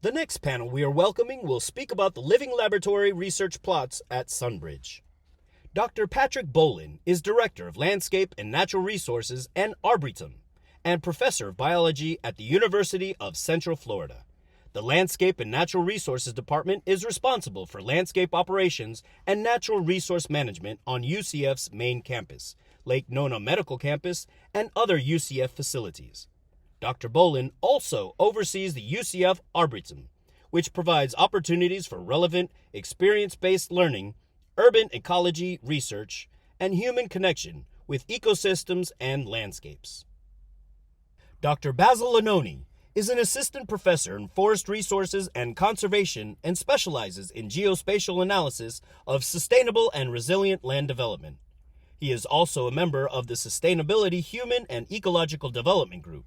The next panel we are welcoming will speak about the living laboratory research plots at Sunbridge. Dr. Patrick Bohlen is Director of Landscape and Natural Resources and Arboretum and Professor of Biology at the University of Central Florida. The Landscape and Natural Resources Department is responsible for landscape operations and natural resource management on UCF's main campus, Lake Nona Medical Campus, and other UCF facilities. Dr. Bohlen also oversees the UCF Arboretum, which provides opportunities for relevant, experience-based learning, urban ecology research, and human connection with ecosystems and landscapes. Dr. Basil Iannone is an assistant professor in forest resources and conservation and specializes in geospatial analysis of sustainable and resilient land development. He is also a member of the Sustainability Human and Ecological Development Group.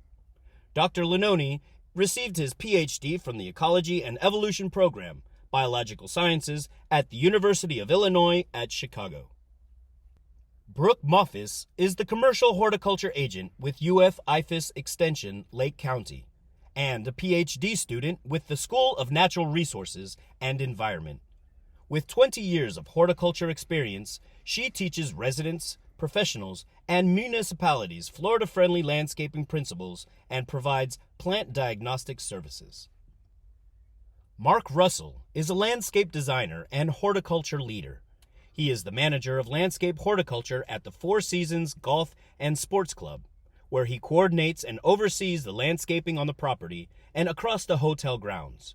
Dr. Iannone received his PhD from the Ecology and Evolution Program, Biological Sciences, at the University of Illinois at Chicago. Brooke Moffis is the commercial horticulture agent with UF IFAS Extension, Lake County, and a PhD student with the School of Natural Resources and Environment. With 20 years of horticulture experience, she teaches residents, professionals, and municipalities Florida-friendly landscaping principles and provides plant diagnostic services. Mark Russell is a landscape designer and horticulture leader. He is the manager of landscape horticulture at the Four Seasons Golf and Sports Club, where he coordinates and oversees the landscaping on the property and across the hotel grounds.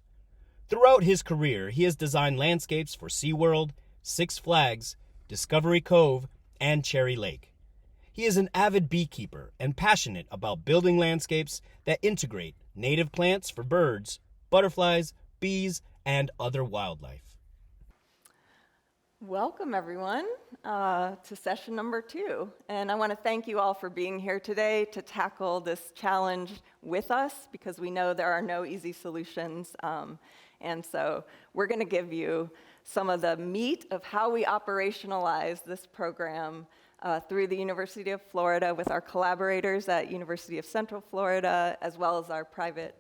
Throughout his career, he has designed landscapes for SeaWorld, Six Flags, Discovery Cove, and Cherry Lake. He is an avid beekeeper and passionate about building landscapes that integrate native plants for birds, butterflies, bees, and other wildlife. Welcome, everyone, to session number 2. And I want to thank you all for being here today to tackle this challenge with us, because we know there are no easy solutions. And so we're going to give you some of the meat of how we operationalize this program through the University of Florida with our collaborators at University of Central Florida, as well as our private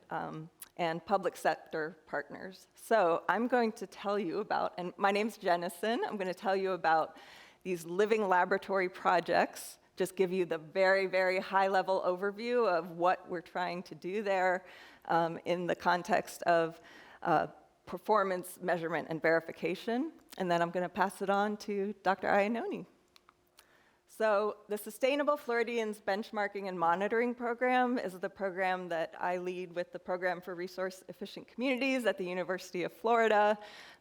and public sector partners. So I'm going to tell you about, and my name's Jennison, I'm going to tell you about these living laboratory projects, just give you the very, very high-level overview of what we're trying to do there in the context of performance measurement and verification, and then I'm going to pass it on to Dr. Iannone. So the Sustainable Floridians Benchmarking and Monitoring Program is the program that I lead with the Program for Resource Efficient Communities at the University of Florida,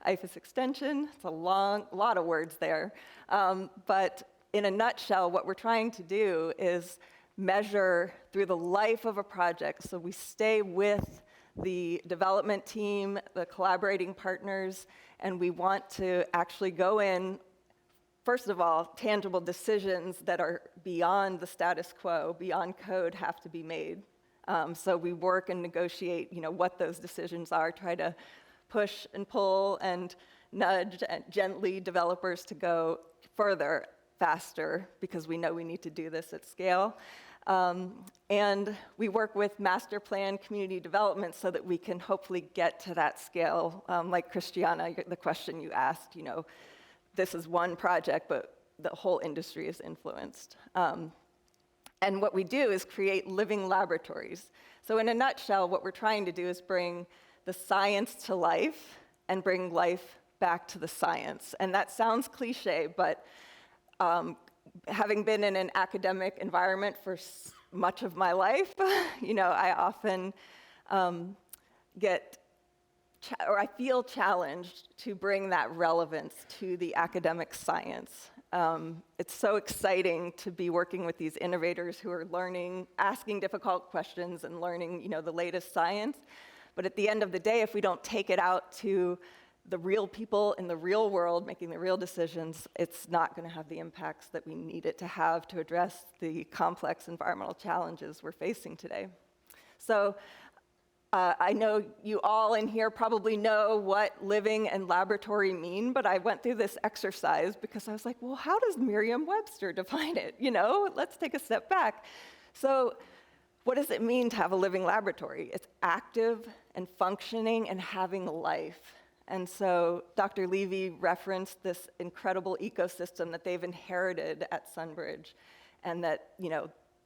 IFAS Extension. It's a lot of words there. But in a nutshell, what we're trying to do is measure through the life of a project. So we stay with the development team, the collaborating partners, and we want to actually go in. First of all, tangible decisions that are beyond the status quo, beyond code, have to be made. So we work and negotiate, what those decisions are, try to push and pull and nudge gently developers to go further, faster, because we know we need to do this at scale. And we work with master plan community development so that we can hopefully get to that scale. Like Christiana, the question you asked, this is one project, but the whole industry is influenced. And what we do is create living laboratories. So in a nutshell, what we're trying to do is bring the science to life and bring life back to the science. And that sounds cliche, but having been in an academic environment for much of my life, I often I feel challenged to bring that relevance to the academic science. It's so exciting to be working with these innovators who are learning, asking difficult questions and learning, the latest science. But at the end of the day, if we don't take it out to the real people in the real world making the real decisions, it's not going to have the impacts that we need it to have to address the complex environmental challenges we're facing today. So I know you all in here probably know what living and laboratory mean, but I went through this exercise because I was like, well, how does Merriam-Webster define it? Let's take a step back. So what does it mean to have a living laboratory? It's active and functioning and having life. And so Dr. Levy referenced this incredible ecosystem that they've inherited at Sunbridge, and that,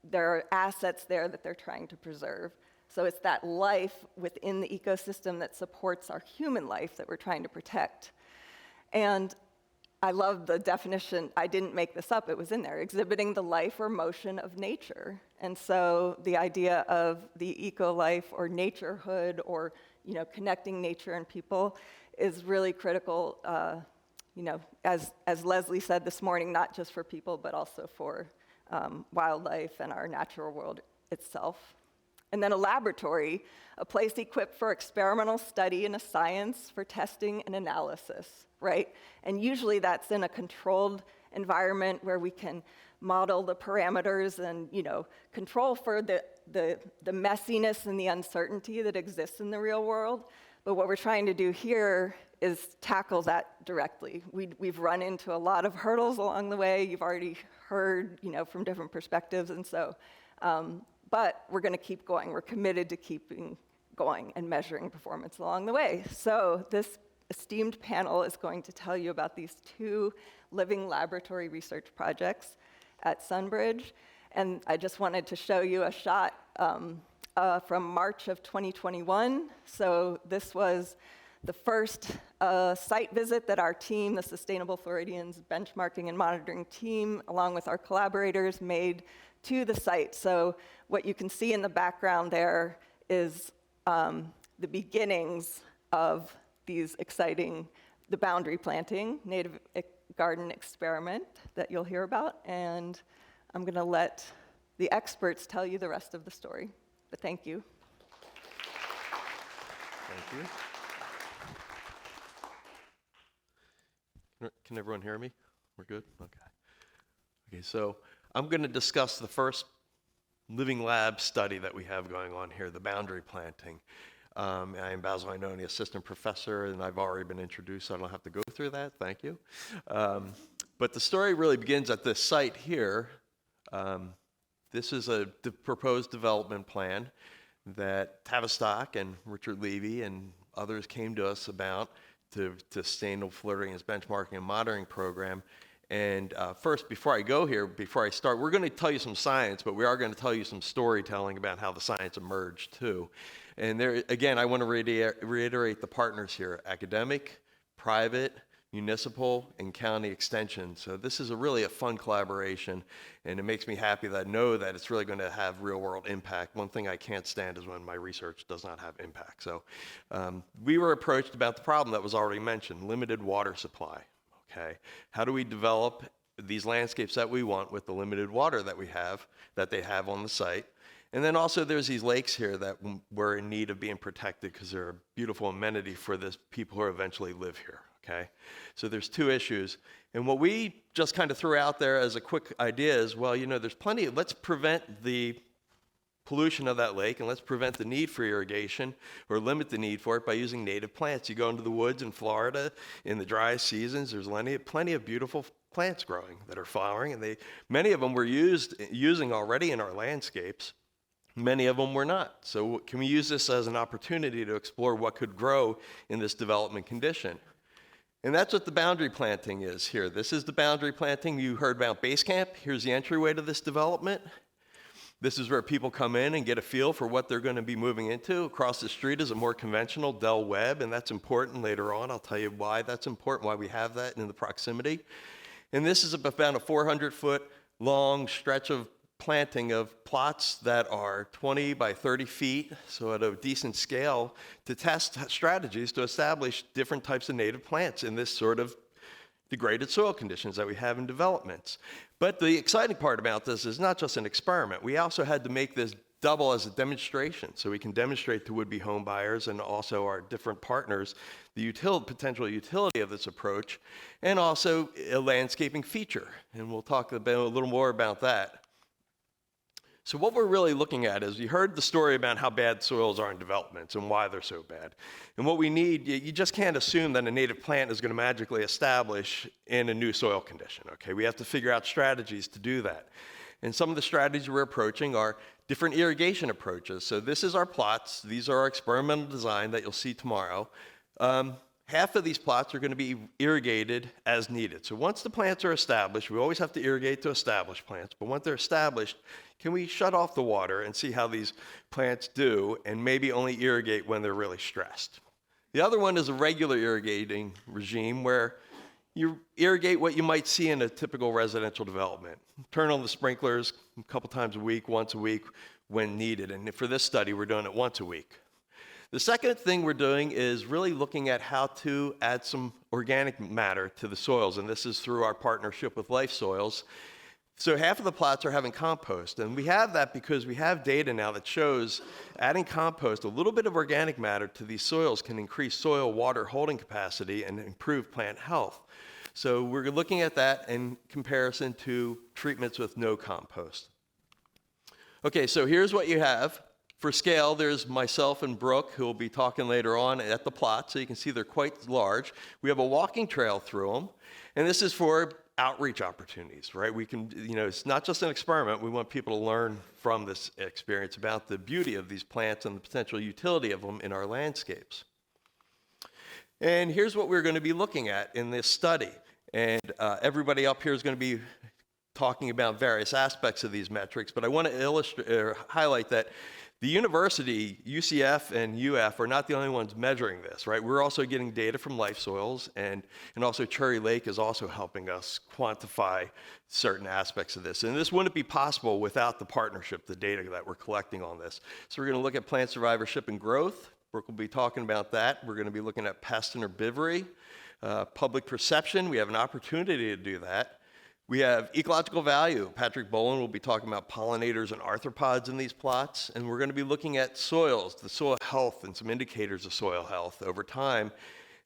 there are assets there that they're trying to preserve. So it's that life within the ecosystem that supports our human life that we're trying to protect. And I love the definition. I didn't make this up, it was in there, exhibiting the life or motion of nature. And so the idea of the eco-life or naturehood, or connecting nature and people, is really critical, as Leslie said this morning, not just for people, but also for wildlife and our natural world itself. And then a laboratory, a place equipped for experimental study and a science for testing and analysis, right? And usually that's in a controlled environment where we can model the parameters and, control for the messiness and the uncertainty that exists in the real world. But what we're trying to do here is tackle that directly. We've run into a lot of hurdles along the way. You've already heard, from different perspectives, and so, but we're going to keep going. We're committed to keeping going and measuring performance along the way. So this esteemed panel is going to tell you about these 2 living laboratory research projects at Sunbridge. And I just wanted to show you a shot from March of 2021. So this was the first site visit that our team, the Sustainable Floridians Benchmarking and Monitoring Team, along with our collaborators, made to the site. So what you can see in the background there is the beginnings of these exciting, the boundary planting, native garden experiment that you'll hear about. And I'm going to let the experts tell you the rest of the story. But thank you. Thank you. Can everyone hear me? We're good? Okay, so I'm going to discuss the first living lab study that we have going on here, the boundary planting. I am Basil, Iannone, assistant professor, and I've already been introduced, so I don't have to go through that. Thank you. But the story really begins at this site here. This is a proposed development plan that Tavistock and Richard Levy and others came to us about to Sustainable Floridians Benchmarking and Monitoring Program. And first, before I go here, before I start, we're going to tell you some science, but we are going to tell you some storytelling about how the science emerged too. And there, again, I want to reiterate the partners here: academic, private, municipal, and county extension. So this is really a fun collaboration, and it makes me happy that I know that it's really going to have real-world impact. One thing I can't stand is when my research does not have impact. So we were approached about the problem that was already mentioned: limited water supply. Okay, how do we develop these landscapes that we want with the limited water that we have, that they have on the site? And then also there's these lakes here that were in need of being protected because they're a beautiful amenity for the people who eventually live here. Okay, so there's 2 issues. And what we just kind of threw out there as a quick idea is, well, there's plenty, let's prevent the pollution of that lake, and let's prevent the need for irrigation or limit the need for it by using native plants. You go into the woods in Florida in the dry seasons, there's plenty of beautiful plants growing that are flowering, and many of them we're using already in our landscapes. Many of them were not. So can we use this as an opportunity to explore what could grow in this development condition? And that's what the boundary planting is here. This is the boundary planting. You heard about base camp. Here's the entryway to this development. This is where people come in and get a feel for what they're going to be moving into. Across the street is a more conventional Del Webb, and that's important later on. I'll tell you why that's important, why we have that in the proximity. And this is about a 400-foot long stretch of planting of plots that are 20 by 30 feet, so at a decent scale, to test strategies to establish different types of native plants in this sort of degraded soil conditions that we have in developments. But the exciting part about this is not just an experiment. We also had to make this double as a demonstration, so we can demonstrate to would-be home buyers and also our different partners the potential utility of this approach, and also a landscaping feature. And we'll talk a little more about that. So what we're really looking at is, you heard the story about how bad soils are in developments and why they're so bad. And what we need, you just can't assume that a native plant is going to magically establish in a new soil condition, okay? We have to figure out strategies to do that. And some of the strategies we're approaching are different irrigation approaches. So this is our plots. These are our experimental design that you'll see tomorrow. Half of these plots are going to be irrigated as needed. So once the plants are established, we always have to irrigate to establish plants, but once they're established, can we shut off the water and see how these plants do and maybe only irrigate when they're really stressed? The other one is a regular irrigating regime where you irrigate what you might see in a typical residential development. Turn on the sprinklers a couple times a week, once a week when needed. And for this study, we're doing it once a week. The second thing we're doing is really looking at how to add some organic matter to the soils. And this is through our partnership with Life Soils. So half of the plots are having compost. And we have that because we have data now that shows adding compost, a little bit of organic matter to these soils can increase soil water holding capacity and improve plant health. So we're looking at that in comparison to treatments with no compost. Okay, so here's what you have. For scale, there's myself and Brooke, who will be talking later on at the plot, so you can see they're quite large. We have a walking trail through them, and this is for outreach opportunities, right? We can, it's not just an experiment. We want people to learn from this experience about the beauty of these plants and the potential utility of them in our landscapes. And here's what we're going to be looking at in this study. And everybody up here is going to be talking about various aspects of these metrics, but I want to illustrate or highlight that the university, UCF and UF, are not the only ones measuring this, right? We're also getting data from Life Soils, and also Cherry Lake is also helping us quantify certain aspects of this. And this wouldn't be possible without the partnership, the data that we're collecting on this. So we're going to look at plant survivorship and growth. Brooke will be talking about that. We're going to be looking at pest and herbivory. Public perception, we have an opportunity to do that. We have ecological value. Patrick Bohlen will be talking about pollinators and arthropods in these plots. And we're going to be looking at soils, the soil health, and some indicators of soil health over time.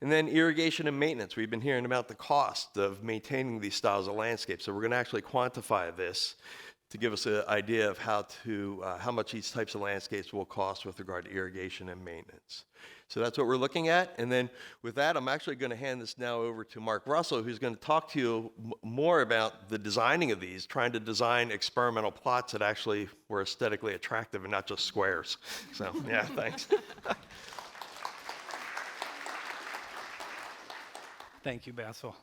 And then irrigation and maintenance. We've been hearing about the cost of maintaining these styles of landscape. So we're going to actually quantify this to give us an idea of how much these types of landscapes will cost with regard to irrigation and maintenance. So that's what we're looking at. And then with that, I'm actually going to hand this now over to Mark Russell, who's going to talk to you more about the designing of these, trying to design experimental plots that actually were aesthetically attractive and not just squares. So, yeah, thanks. Thank you, Basil.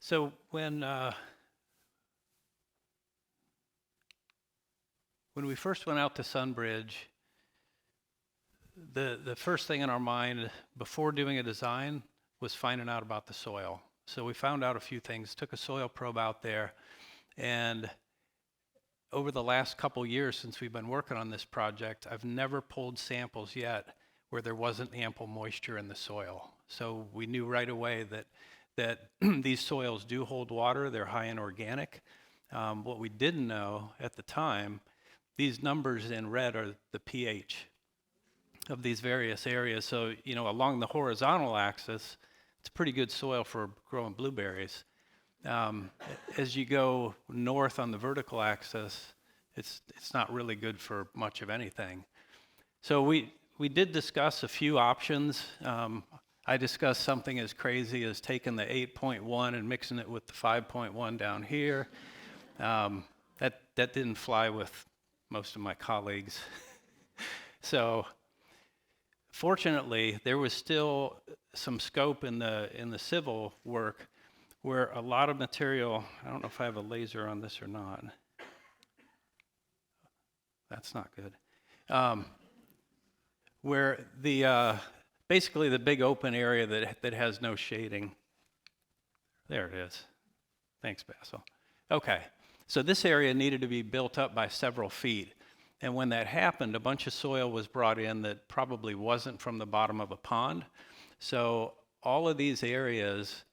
So when we first went out to Sunbridge, the first thing in our mind before doing a design was finding out about the soil. So we found out a few things, took a soil probe out there, and over the last couple years since we've been working on this project, I've never pulled samples yet where there wasn't ample moisture in the soil. So we knew right away that these soils do hold water, they're high in organic. What we didn't know at the time, these numbers in red are the pH of these various areas. So, along the horizontal axis, it's pretty good soil for growing blueberries. As you go north on the vertical axis, it's not really good for much of anything. So we did discuss a few options. I discussed something as crazy as taking the 8.1 and mixing it with the 5.1 down here. That didn't fly with most of my colleagues. So fortunately, there was still some scope in the civil work where a lot of material, I don't know if I have a laser on this or not. That's not good. Where basically the big open area that has no shading. There it is. Thanks, Basil. Okay, so this area needed to be built up by several feet. And when that happened, a bunch of soil was brought in that probably wasn't from the bottom of a pond. So all of these areas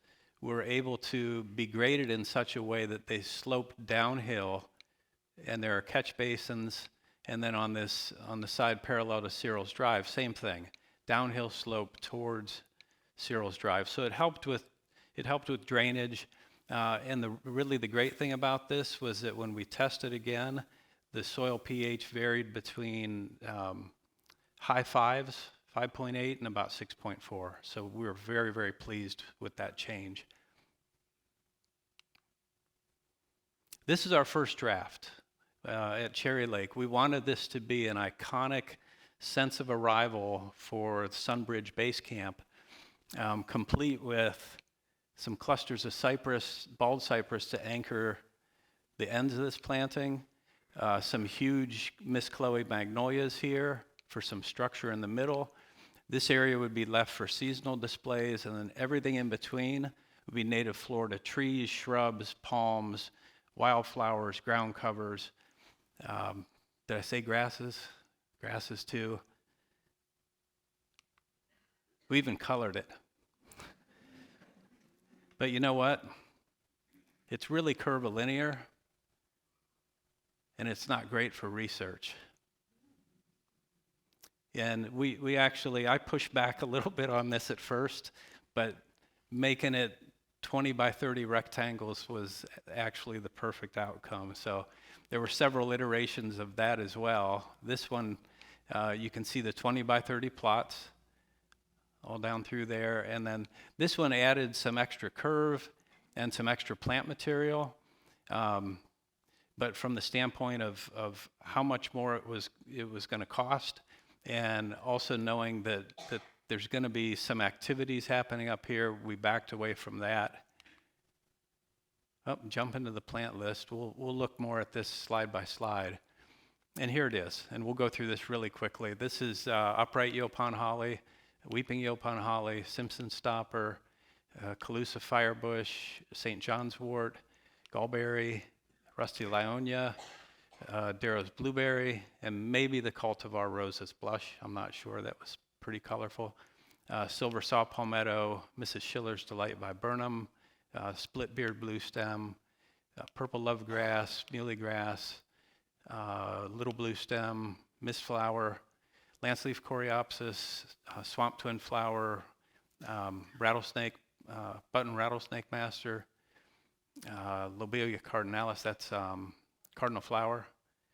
were able to be graded in such a way that they sloped downhill, and there are catch basins. And then on the side parallel to Cyril's Drive, same thing, downhill slope towards Cyril's Drive. So it helped with drainage. And really the great thing about this was that when we tested again, the soil pH varied between high fives, 5.8, and about 6.4. So we were very, very pleased with that change. This is our first draft. at Cherry Lake. We wanted this to be an iconic sense of arrival for Sunbridge Base Camp, complete with some clusters of cypress, bald cypress to anchor the ends of this planting, some huge Miss Chloe magnolias here for some structure in the middle. This area would be left for seasonal displays, and then everything in between would be native Florida trees, shrubs, palms, wildflowers, ground covers. Did I say grasses? Grasses too. We even colored it. But you know what? It's really curvilinear, and it's not great for research. And we actually, I pushed back a little bit on this at first, but making it 20 by 30 rectangles was actually the perfect outcome. So there were several iterations of that as well. This one, you can see the 20 by 30 plots all down through there. And then this one added some extra curve and some extra plant material. But from the standpoint of how much more it was going to cost, and also knowing that there's going to be some activities happening up here, we backed away from that. Jump into the plant list. We'll look more at this slide by slide. And here it is, and we'll go through this really quickly. This is upright Yaupon holly, weeping Yaupon holly, Simpson stopper, Calusa firebush, St. John's wort, gallberry, rusty lionia, Darrow's blueberry, and maybe the cultivar Rosa's blush. I'm not sure. That was pretty colorful. Silver saw palmetto, Mrs. Schiller's Delight by Burnham, split beard blue stem, purple love grass, muley grass, little blue stem, mist flower, lance leaf coreopsis, swamp twin flower, rattlesnake, button rattlesnake master, Lobelia cardinalis, that's cardinal flower,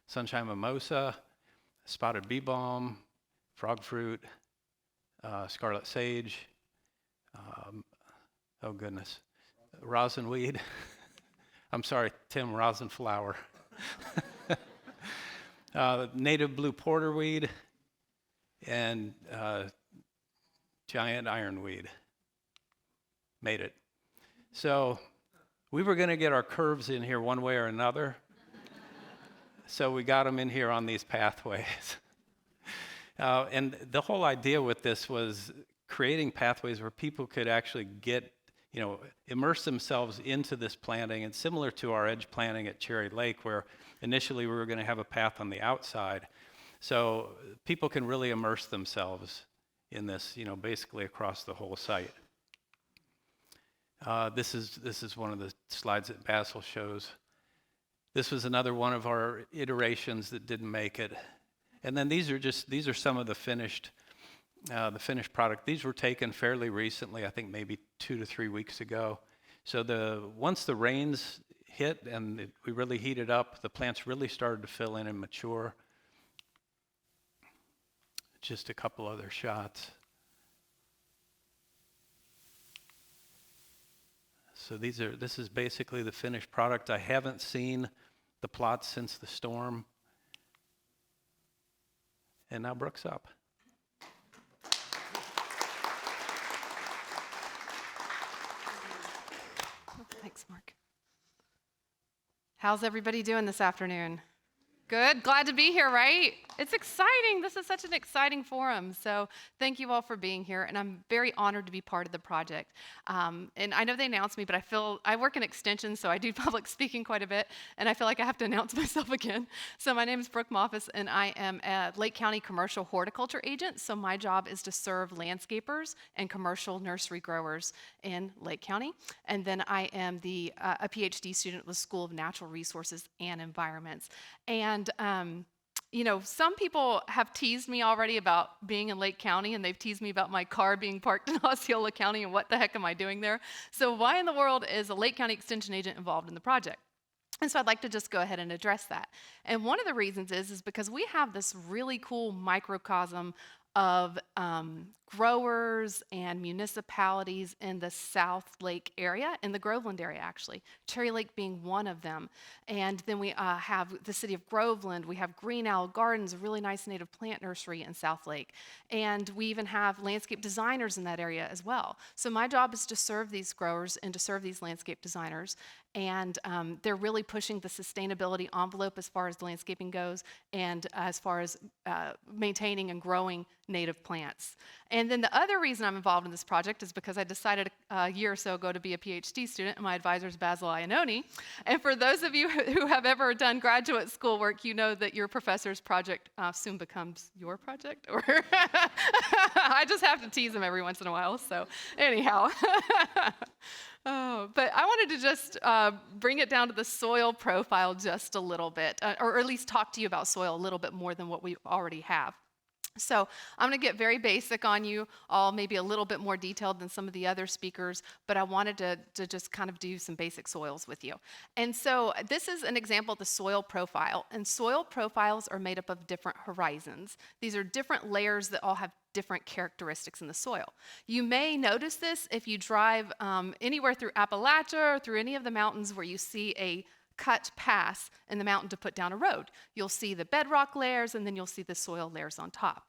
sunshine mimosa, spotted bee balm, frog fruit, scarlet sage, oh goodness, rosin weed. I'm sorry, Tim, rosin flower. Native blue porterweed and giant ironweed. Made it. So we were going to get our curves in here one way or another. So we got them in here on these pathways. And the whole idea with this was creating pathways where people could actually get, immerse themselves into this planting. And similar to our edge planting at Cherry Lake, where initially we were going to have a path on the outside. So people can really immerse themselves in this, basically across the whole site. This is one of the slides that Basil shows. This was another one of our iterations that didn't make it. And then these are some of the finished product. These were taken fairly recently, I think maybe 2 to 3 weeks ago. So once the rains hit and we really heated up, the plants really started to fill in and mature. Just a couple other shots. So this is basically the finished product. I haven't seen the plots since the storm. And now Brooke's up. Thanks, Mark. How's everybody doing this afternoon? Good, glad to be here, right? It's exciting. This is such an exciting forum. So thank you all for being here, and I'm very honored to be part of the project. And I know they announced me, but I work in extension, so I do public speaking quite a bit, and I feel like I have to announce myself again. So my name is Brooke Moffis, and I am a Lake County commercial horticulture agent. So my job is to serve landscapers and commercial nursery growers in Lake County. And then I am a PhD student with the School of Natural Resources and Environments. And some people have teased me already about being in Lake County, and they've teased me about my car being parked in Osceola County and what the heck am I doing there. So why in the world is a Lake County Extension agent involved in the project? And so I'd like to just go ahead and address that. And one of the reasons is because we have this really cool microcosm of growers and municipalities in the South Lake area, in the Groveland area actually, Cherry Lake being one of them. And then we have the city of Groveland, we have Green Owl Gardens, a really nice native plant nursery in South Lake. And we even have landscape designers in that area as well. So my job is to serve these growers and to serve these landscape designers. And they're really pushing the sustainability envelope as far as landscaping goes and as far as maintaining and growing native plants. And then the other reason I'm involved in this project is because I decided a year or so ago to be a PhD student, and my advisor is Basil Iannone. And for those of you who have ever done graduate school work, you know that your professor's project soon becomes your project. Or I just have to tease him every once in a while, so anyhow. Oh, but I wanted to just bring it down to the soil profile just a little bit, or at least talk to you about soil a little bit more than what we already have. So I'm going to get very basic on you all, maybe a little bit more detailed than some of the other speakers, but I wanted to just kind of do some basic soils with you. And so this is an example of the soil profile, and soil profiles are made up of different horizons. These are different layers that all have different characteristics in the soil. You may notice this if you drive anywhere through Appalachia or through any of the mountains where you see a cut pass in the mountain to put down a road. You'll see the bedrock layers, and then you'll see the soil layers on top.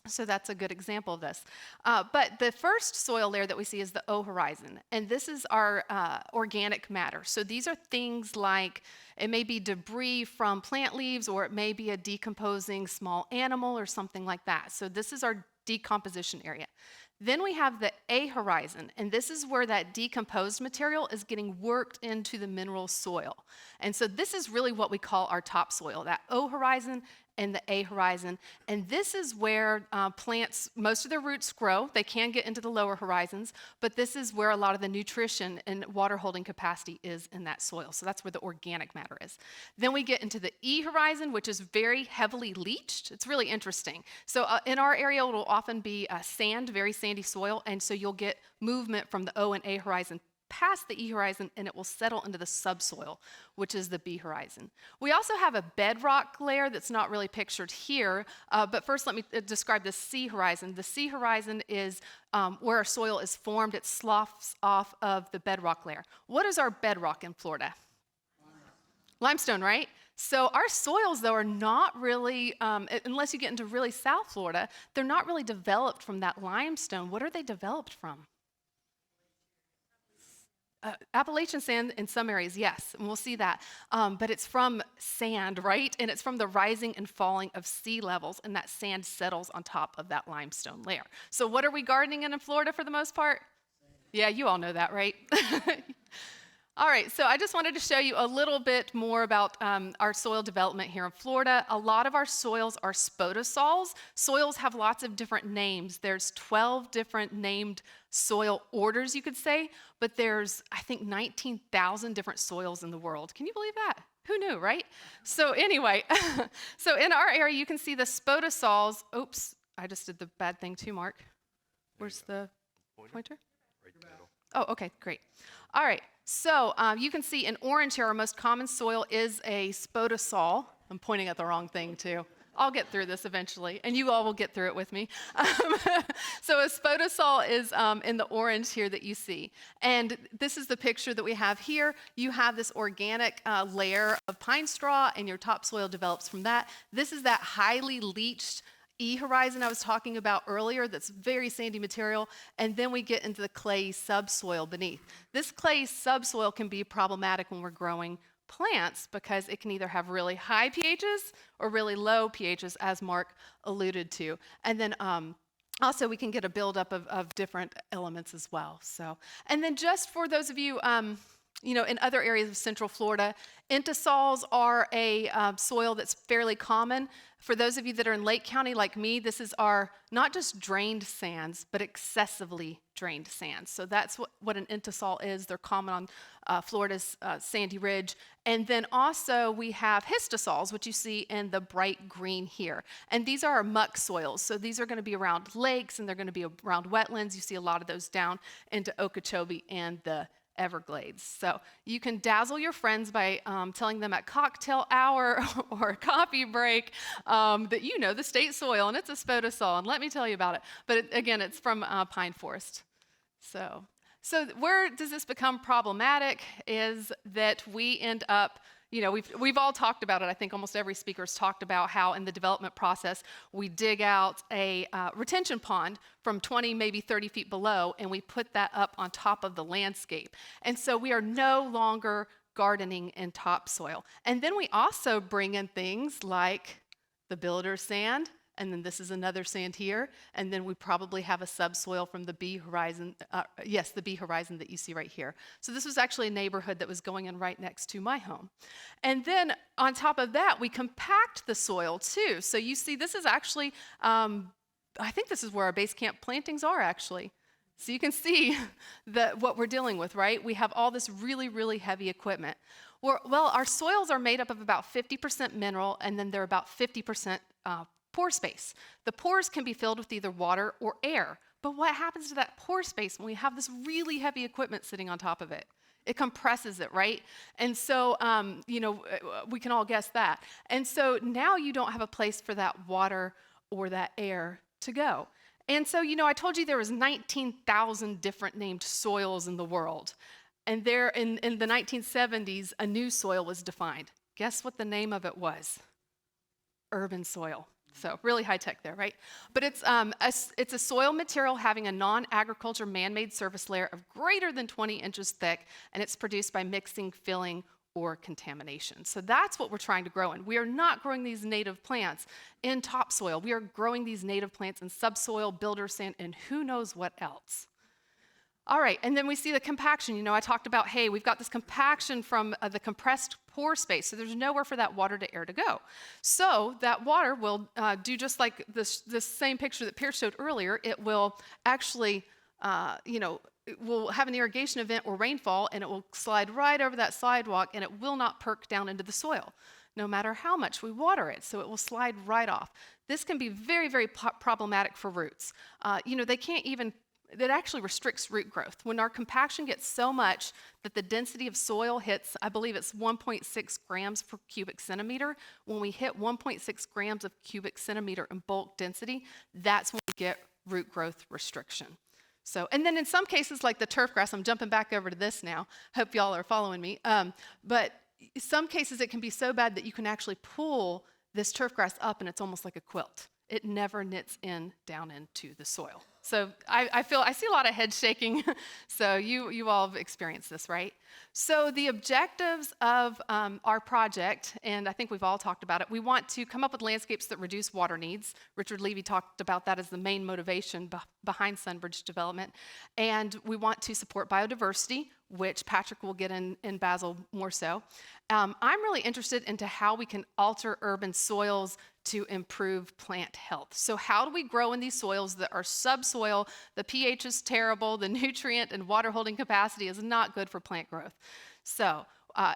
So that's a good example of this. But the first soil layer that we see is the O horizon, and this is our organic matter. So these are things like, it may be debris from plant leaves, or it may be a decomposing small animal or something like that. So this is our decomposition area. Then we have the A horizon, and this is where that decomposed material is getting worked into the mineral soil. And so this is really what we call our topsoil, that O horizon and the A horizon. And this is where plants, most of their roots grow. They can get into the lower horizons, but this is where a lot of the nutrition and water holding capacity is in that soil. So that's where the organic matter is. Then we get into the E horizon, which is very heavily leached. It's really interesting. So in our area, it will often be sand, very sandy soil, and so you'll get movement from the O and A horizon past the E horizon, and it will settle into the subsoil, which is the B horizon. We also have a bedrock layer that's not really pictured here, but first let me describe the C horizon. The C horizon is where our soil is formed. It sloughs off of the bedrock layer. What is our bedrock in Florida? Limestone, right? So our soils, though, are not really, unless you get into really South Florida, they're not really developed from that limestone. What are they developed from? Appalachian sand in some areas, yes, and we'll see that. But it's from sand, right? And it's from the rising and falling of sea levels, and that sand settles on top of that limestone layer. So what are we gardening in Florida for the most part? Yeah, you all know that, right? All right, so I just wanted to show you a little bit more about our soil development here in Florida. A lot of our soils are spodosols. Soils have lots of different names. There's 12 different named soil orders, you could say, but there's, I think, 19,000 different soils in the world. Can you believe that? Who knew, right? So anyway, so in our area, you can see the spodosols. Oops, I just did the bad thing too, Mark. Where's the pointer? Right in the middle. Oh, okay, great. All right, so you can see in orange here, our most common soil is a spodosol. I'm pointing at the wrong thing too. I'll get through this eventually, and you all will get through it with me. So a spodosol is in the orange here that you see. And this is the picture that we have here. You have this organic layer of pine straw, and your topsoil develops from that. This is that highly leached E horizon I was talking about earlier, that's very sandy material, and then we get into the clay subsoil beneath. This clay subsoil can be problematic when we're growing plants because it can either have really high pHs or really low pHs, as Mark alluded to. And then also we can get a buildup of different elements as well. So, and then just for those of you, in other areas of Central Florida, entosols are a soil that's fairly common. For those of you that are in Lake County like me, this is our not just drained sands, but excessively drained sands. So that's what an entosol is. They're common on Florida's Sandy Ridge. And then also we have histosols, which you see in the bright green here. And these are our muck soils. So these are going to be around lakes, and they're going to be around wetlands. You see a lot of those down into Okeechobee and the Everglades. So you can dazzle your friends by telling them at cocktail hour or coffee break that you know the state soil and it's a spodosol, and let me tell you about it. But again, it's from pine forest. So where does this become problematic is that we end up, we've all talked about it. I think almost every speaker's talked about how in the development process we dig out a retention pond from 20, maybe 30 feet below, and we put that up on top of the landscape. And so we are no longer gardening in topsoil. And then we also bring in things like the builder's sand, and then this is another sand here, and then we probably have a subsoil from the B horizon, the B horizon that you see right here. So this was actually a neighborhood that was going in right next to my home. And then on top of that, we compact the soil too. So you see this is actually, I think this is where our base camp plantings are actually. So you can see what we're dealing with, right? We have all this really, really heavy equipment. Well, our soils are made up of about 50% mineral, and then they're about 50% pore space. The pores can be filled with either water or air. But what happens to that pore space when we have this really heavy equipment sitting on top of it? It compresses it, right? And so, we can all guess that. And so now you don't have a place for that water or that air to go. And so, I told you there was 19,000 different named soils in the world. And there, in the 1970s, a new soil was defined. Guess what the name of it was? Urban soil. So really high tech there, right? But it's a soil material having a non-agriculture man-made surface layer of greater than 20 inches thick, and it's produced by mixing, filling, or contamination. So that's what we're trying to grow in. We are not growing these native plants in topsoil. We are growing these native plants in subsoil, builder sand, and who knows what else. All right, and then we see the compaction. I talked about, hey, we've got this compaction from the compressed pore space, so there's nowhere for that water to air to go. So that water will do just like this same picture that Pierce showed earlier. It will actually, it will have an irrigation event or rainfall, and it will slide right over that sidewalk, and it will not perk down into the soil, no matter how much we water it. So it will slide right off. This can be very, very problematic for roots. They can't even. That actually restricts root growth. When our compaction gets so much that the density of soil hits, I believe it's 1.6 grams per cubic centimeter, when we hit 1.6 grams of cubic centimeter in bulk density, that's when we get root growth restriction. So, and then in some cases like the turf grass, I'm jumping back over to this now, hope y'all are following me, but in some cases it can be so bad that you can actually pull this turf grass up and it's almost like a quilt. It never knits down into the soil. So I see a lot of head shaking. So you all have experienced this, right? So the objectives of our project, and I think we've all talked about it, we want to come up with landscapes that reduce water needs. Richard Levy talked about that as the main motivation behind Sunbridge development. And we want to support biodiversity, which Patrick will get in Basil more so. I'm really interested into how we can alter urban soils to improve plant health. So how do we grow in these soils that are subsoil, the pH is terrible, the nutrient and water holding capacity is not good for plant growth? So,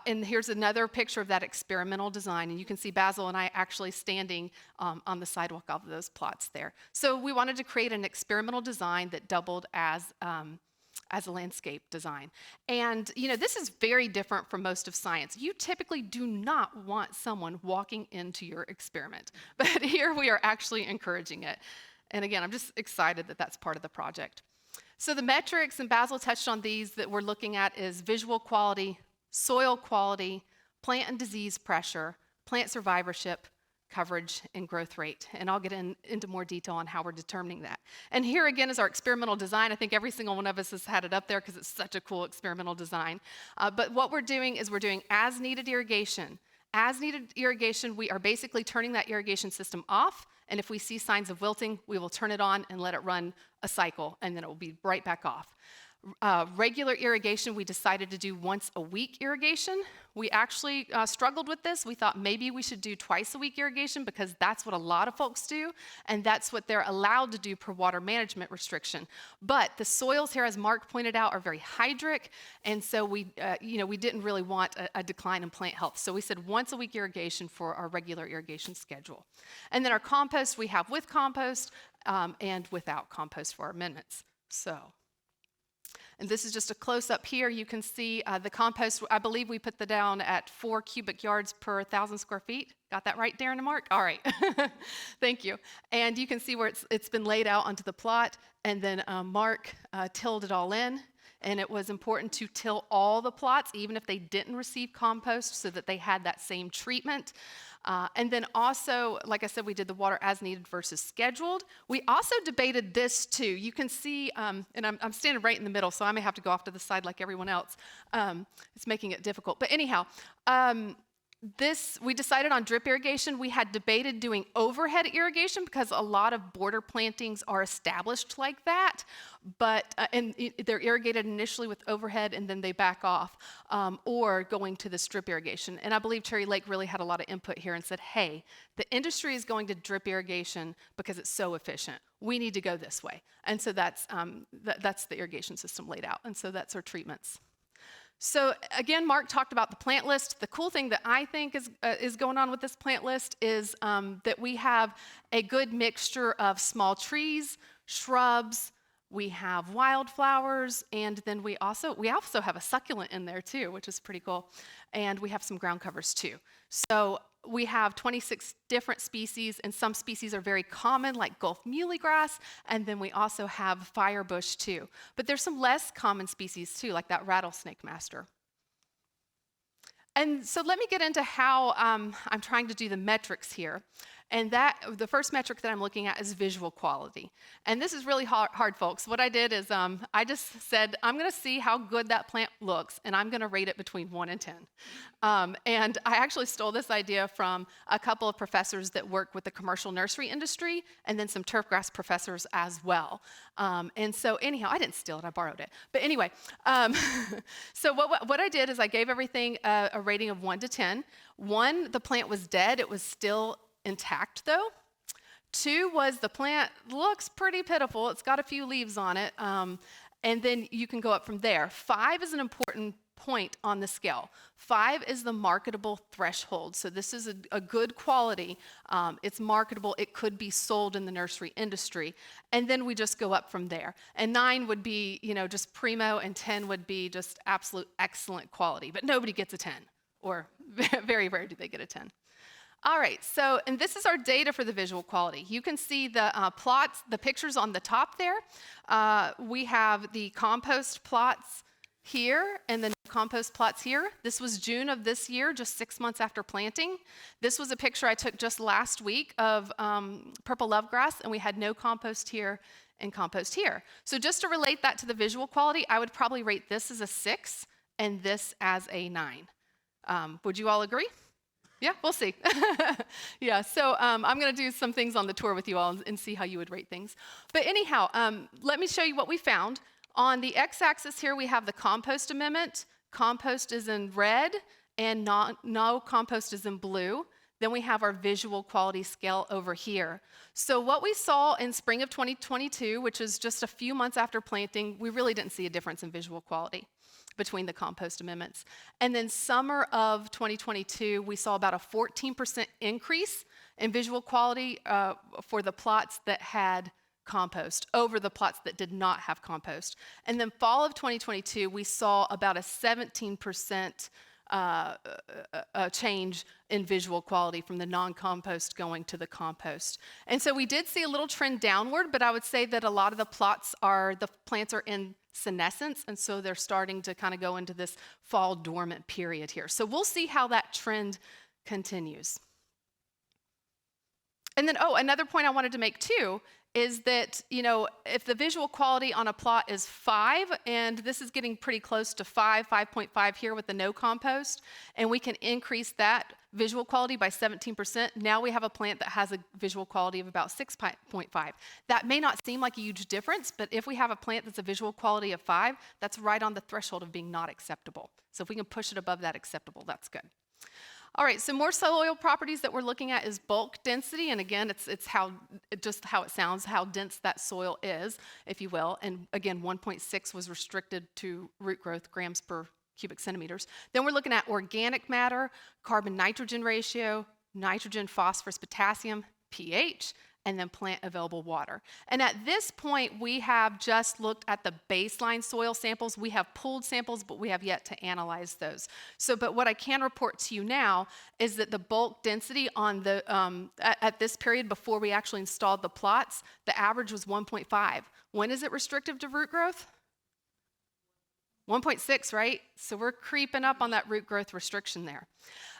and here's another picture of that experimental design, and you can see Basil and I actually standing on the sidewalk of those plots there. So we wanted to create an experimental design that doubled as a landscape design. And this is very different from most of science. You typically do not want someone walking into your experiment, but here we are actually encouraging it. And again, I'm just excited that that's part of the project. So the metrics, and Basil touched on these that we're looking at, is visual quality, soil quality, plant and disease pressure, plant survivorship, coverage, and growth rate. And I'll get into more detail on how we're determining that. And here again is our experimental design. I think every single one of us has had it up there because it's such a cool experimental design. But what we're doing is we're doing as needed irrigation. As needed irrigation, we are basically turning that irrigation system off, and if we see signs of wilting, we will turn it on and let it run a cycle, and then it will be right back off. Regular irrigation, we decided to do once a week irrigation. We actually struggled with this. We thought maybe we should do twice a week irrigation because that's what a lot of folks do, and that's what they're allowed to do per water management restriction. But the soils here, as Mark pointed out, are very hydric, and so we didn't really want a decline in plant health. So we said once a week irrigation for our regular irrigation schedule. And then our compost, we have with compost and without compost for our amendments. And this is just a close-up here. You can see the compost. I believe we put the down at 4 cubic yards per 1,000 square feet. Got that right, Darren and Mark? All right. Thank you. And you can see where it's been laid out onto the plot. And then Mark tilled it all in. And it was important to till all the plots, even if they didn't receive compost, so that they had that same treatment. And then also, like I said, we did the water as needed versus scheduled. We also debated this too. You can see, and I'm standing right in the middle, so I may have to go off to the side like everyone else. It's making it difficult. But anyhow, we decided on drip irrigation. We had debated doing overhead irrigation because a lot of border plantings are established like that, and they're irrigated initially with overhead and then they back off, or going to the strip irrigation. And I believe Cherry Lake really had a lot of input here and said, hey, the industry is going to drip irrigation because it's so efficient. We need to go this way. And so that's the irrigation system laid out. And so that's our treatments. So again, Mark talked about the plant list. The cool thing that I think is going on with this plant list is that we have a good mixture of small trees, shrubs, we have wildflowers, and then we also have a succulent in there too, which is pretty cool. And we have some ground covers too. So we have 26 different species, and some species are very common, like Gulf muley grass, and then we also have firebush too. But there's some less common species too, like that rattlesnake master. And so let me get into how I'm trying to do the metrics here. And the first metric that I'm looking at is visual quality. And this is really hard, folks. What I did is I just said, I'm going to see how good that plant looks, and I'm going to rate it between 1 and 10. And I actually stole this idea from a couple of professors that work with the commercial nursery industry, and then some turfgrass professors as well. And so anyhow, I didn't steal it, I borrowed it. But anyway, so what I did is I gave everything a rating of 1 to 10. 1, the plant was dead. It was still intact though. 2 was the plant looks pretty pitiful. It's got a few leaves on it. And then you can go up from there. 5 is an important point on the scale. 5 is the marketable threshold. So this is a good quality. It's marketable. It could be sold in the nursery industry. And then we just go up from there. And 9 would be, just primo, and 10 would be just absolute excellent quality. But nobody gets a 10, or very rare do they get a 10. All right, so, and this is our data for the visual quality. You can see the plots, the pictures on the top there. We have the compost plots here and the compost plots here. This was June of this year, just 6 months after planting. This was a picture I took just last week of purple lovegrass, and we had no compost here and compost here. So just to relate that to the visual quality, I would probably rate this as a 6 and this as a 9. Would you all agree? Yeah, we'll see. Yeah, so I'm going to do some things on the tour with you all and see how you would rate things. But anyhow, let me show you what we found. On the x-axis here, we have the compost amendment. Compost is in red, and no compost is in blue. Then we have our visual quality scale over here. So what we saw in spring of 2022, which is just a few months after planting, we really didn't see a difference in visual quality between the compost amendments. And then summer of 2022, we saw about a 14% increase in visual quality for the plots that had compost over the plots that did not have compost. And then fall of 2022, we saw about a 17% change in visual quality from the non-compost going to the compost. And so we did see a little trend downward, but I would say that a lot of the plants are in senescence, and so they're starting to kind of go into this fall dormant period here. So we'll see how that trend continues. And then, another point I wanted to make too is that, if the visual quality on a plot is 5, and this is getting pretty close to 5.5 here with the no compost, and we can increase that visual quality by 17%, now we have a plant that has a visual quality of about 6.5. That may not seem like a huge difference, but if we have a plant that's a visual quality of 5, that's right on the threshold of being not acceptable. So if we can push it above that acceptable, that's good. All right, so more soil properties that we're looking at is bulk density, and again, it's just how it sounds, how dense that soil is, if you will. And again, 1.6 was restricted to root growth grams per cubic centimeters. Then we're looking at organic matter, carbon-nitrogen ratio, nitrogen, phosphorus, potassium, pH, and then plant available water. And at this point, we have just looked at the baseline soil samples. We have pooled samples, but we have yet to analyze those. But what I can report to you now is that the bulk density on the at this period before we actually installed the plots, the average was 1.5. When is it restrictive to root growth? 1.6, right? So we're creeping up on that root growth restriction there.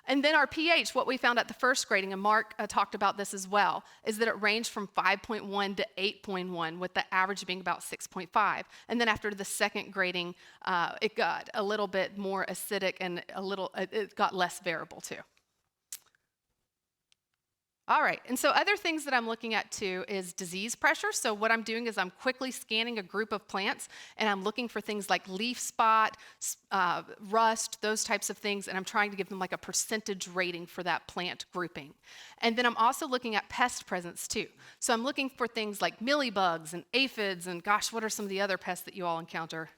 And then our pH, what we found at the first grading, and Mark talked about this as well, is that it ranged from 5.1 to 8.1, with the average being about 6.5. And then after the second grading, it got a little bit more acidic and it got less variable too. All right, and so other things that I'm looking at too is disease pressure. So what I'm doing is I'm quickly scanning a group of plants, and I'm looking for things like leaf spot, rust, those types of things, and I'm trying to give them like a percentage rating for that plant grouping. And then I'm also looking at pest presence too. So I'm looking for things like mealybugs and aphids, and gosh, what are some of the other pests that you all encounter?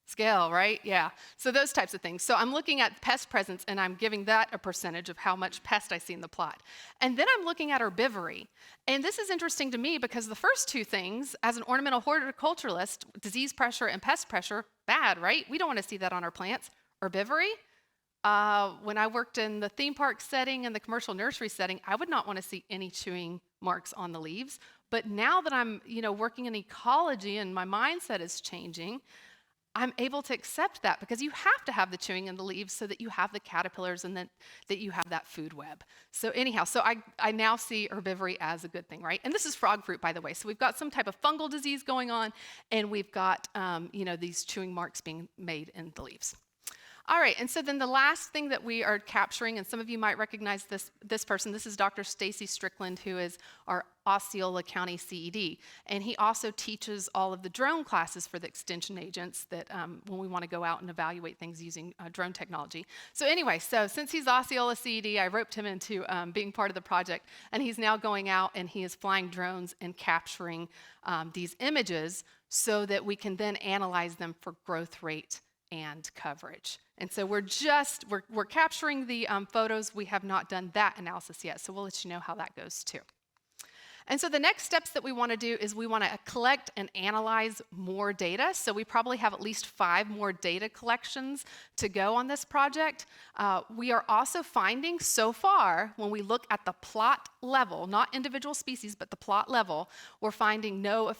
Scale, right? Yeah. So those types of things. So I'm looking at pest presence, and I'm giving that a percentage of how much pest I see in the plot. And then I'm looking at herbivory. And this is interesting to me because the first two things, as an ornamental horticulturalist, disease pressure and pest pressure, bad, right? We don't want to see that on our plants. Herbivory, when I worked in the theme park setting and the commercial nursery setting, I would not want to see any chewing marks on the leaves. But now that I'm, working in ecology and my mindset is changing, I'm able to accept that because you have to have the chewing in the leaves so that you have the caterpillars and that you have that food web. So anyhow, I now see herbivory as a good thing, right? And this is frog fruit, by the way. So we've got some type of fungal disease going on, and we've got, these chewing marks being made in the leaves. All right, and so then the last thing that we are capturing, and some of you might recognize this person, this is Dr. Stacy Strickland, who is our Osceola County CED, and he also teaches all of the drone classes for the extension agents that when we want to go out and evaluate things using drone technology. So anyway, since he's Osceola CED, I roped him into being part of the project, and he's now going out and he is flying drones and capturing these images so that we can then analyze them for growth rate and coverage. And so we're capturing the photos. We have not done that analysis yet, so we'll let you know how that goes too. And so the next steps that we want to do is we want to collect and analyze more data. So we probably have at least 5 more data collections to go on this project. We are also finding so far, when we look at the plot level, not individual species, but the plot level, we're finding no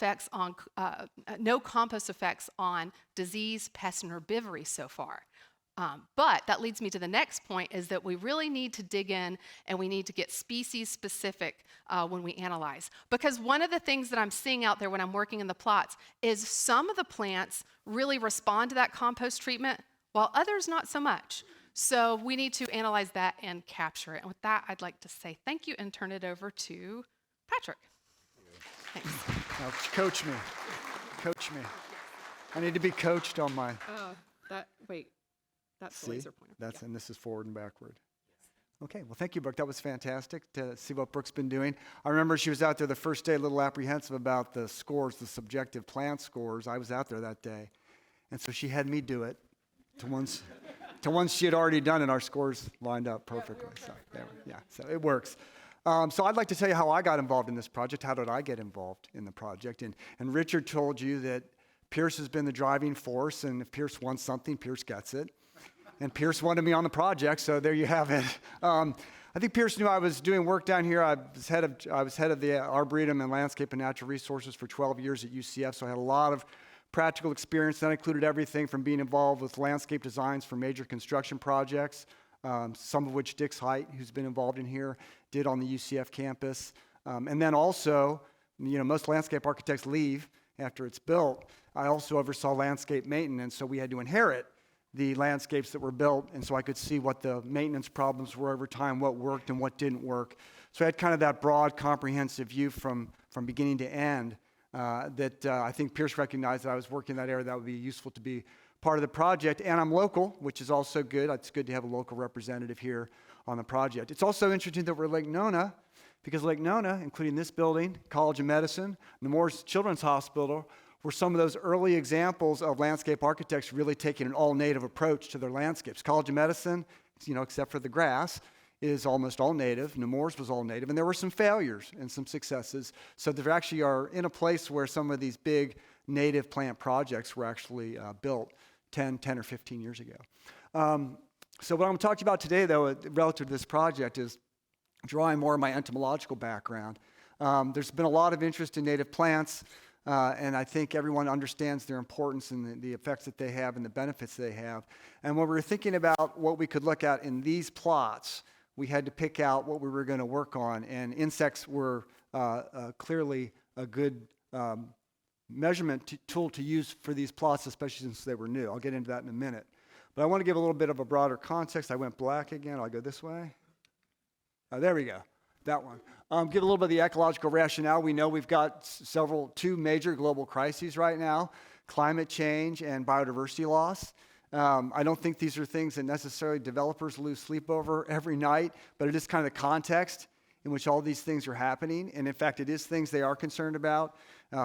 compost effects on disease, pest, and herbivory so far. But that leads me to the next point, is that we really need to dig in and we need to get species specific when we analyze. Because one of the things that I'm seeing out there when I'm working in the plots is some of the plants really respond to that compost treatment, while others not so much. So we need to analyze that and capture it. And with that, I'd like to say thank you and turn it over to Patrick. Thanks. Now, coach me. Coach me. I need to be coached on my... Wait. That's the laser pointer. And this is forward and backward. Okay, well, thank you, Brooke. That was fantastic to see what Brooke's been doing. I remember she was out there the first day, a little apprehensive about the scores, the subjective plant scores. I was out there that day. And so she had me do it to ones she had already done, and our scores lined up perfectly. So it works. So I'd like to tell you how I got involved in this project. How did I get involved in the project? And Richard told you that Pierce has been the driving force, and if Pierce wants something, Pierce gets it. And Pierce wanted me on the project, so there you have it. I think Pierce knew I was doing work down here. I was head of the Arboretum and Landscape and Natural Resources for 12 years at UCF, so I had a lot of practical experience. That included everything from being involved with landscape designs for major construction projects, some of which Dick's Height, who's been involved in here, did on the UCF campus. And then also, most landscape architects leave after it's built. I also oversaw landscape maintenance, so we had to inherit the landscapes that were built, and so I could see what the maintenance problems were over time, what worked and what didn't work. So I had kind of that broad, comprehensive view from beginning to end that I think Pierce recognized that I was working in that area that would be useful to be part of the project. And I'm local, which is also good. It's good to have a local representative here on the project. It's also interesting that we're Lake Nona, because Lake Nona, including this building, College of Medicine, the Moores Children's Hospital, were some of those early examples of landscape architects really taking an all-native approach to their landscapes. College of Medicine, except for the grass, is almost all native. Nemours was all native, and there were some failures and some successes. So they actually are in a place where some of these big native plant projects were actually built 10 or 15 years ago. So what I'm talking about today, though, relative to this project, is drawing more of my entomological background. There's been a lot of interest in native plants, and I think everyone understands their importance and the effects that they have and the benefits they have. And when we were thinking about what we could look at in these plots, we had to pick out what we were going to work on, and insects were clearly a good measurement tool to use for these plots, especially since they were new. I'll get into that in a minute. But I want to give a little bit of a broader context. I went black again. I'll go this way. There we go. That one. Give a little bit of the ecological rationale. We know we've got two major global crises right now: climate change and biodiversity loss. I don't think these are things that necessarily developers lose sleep over every night, but it is kind of the context in which all these things are happening. And in fact, it is things they are concerned about.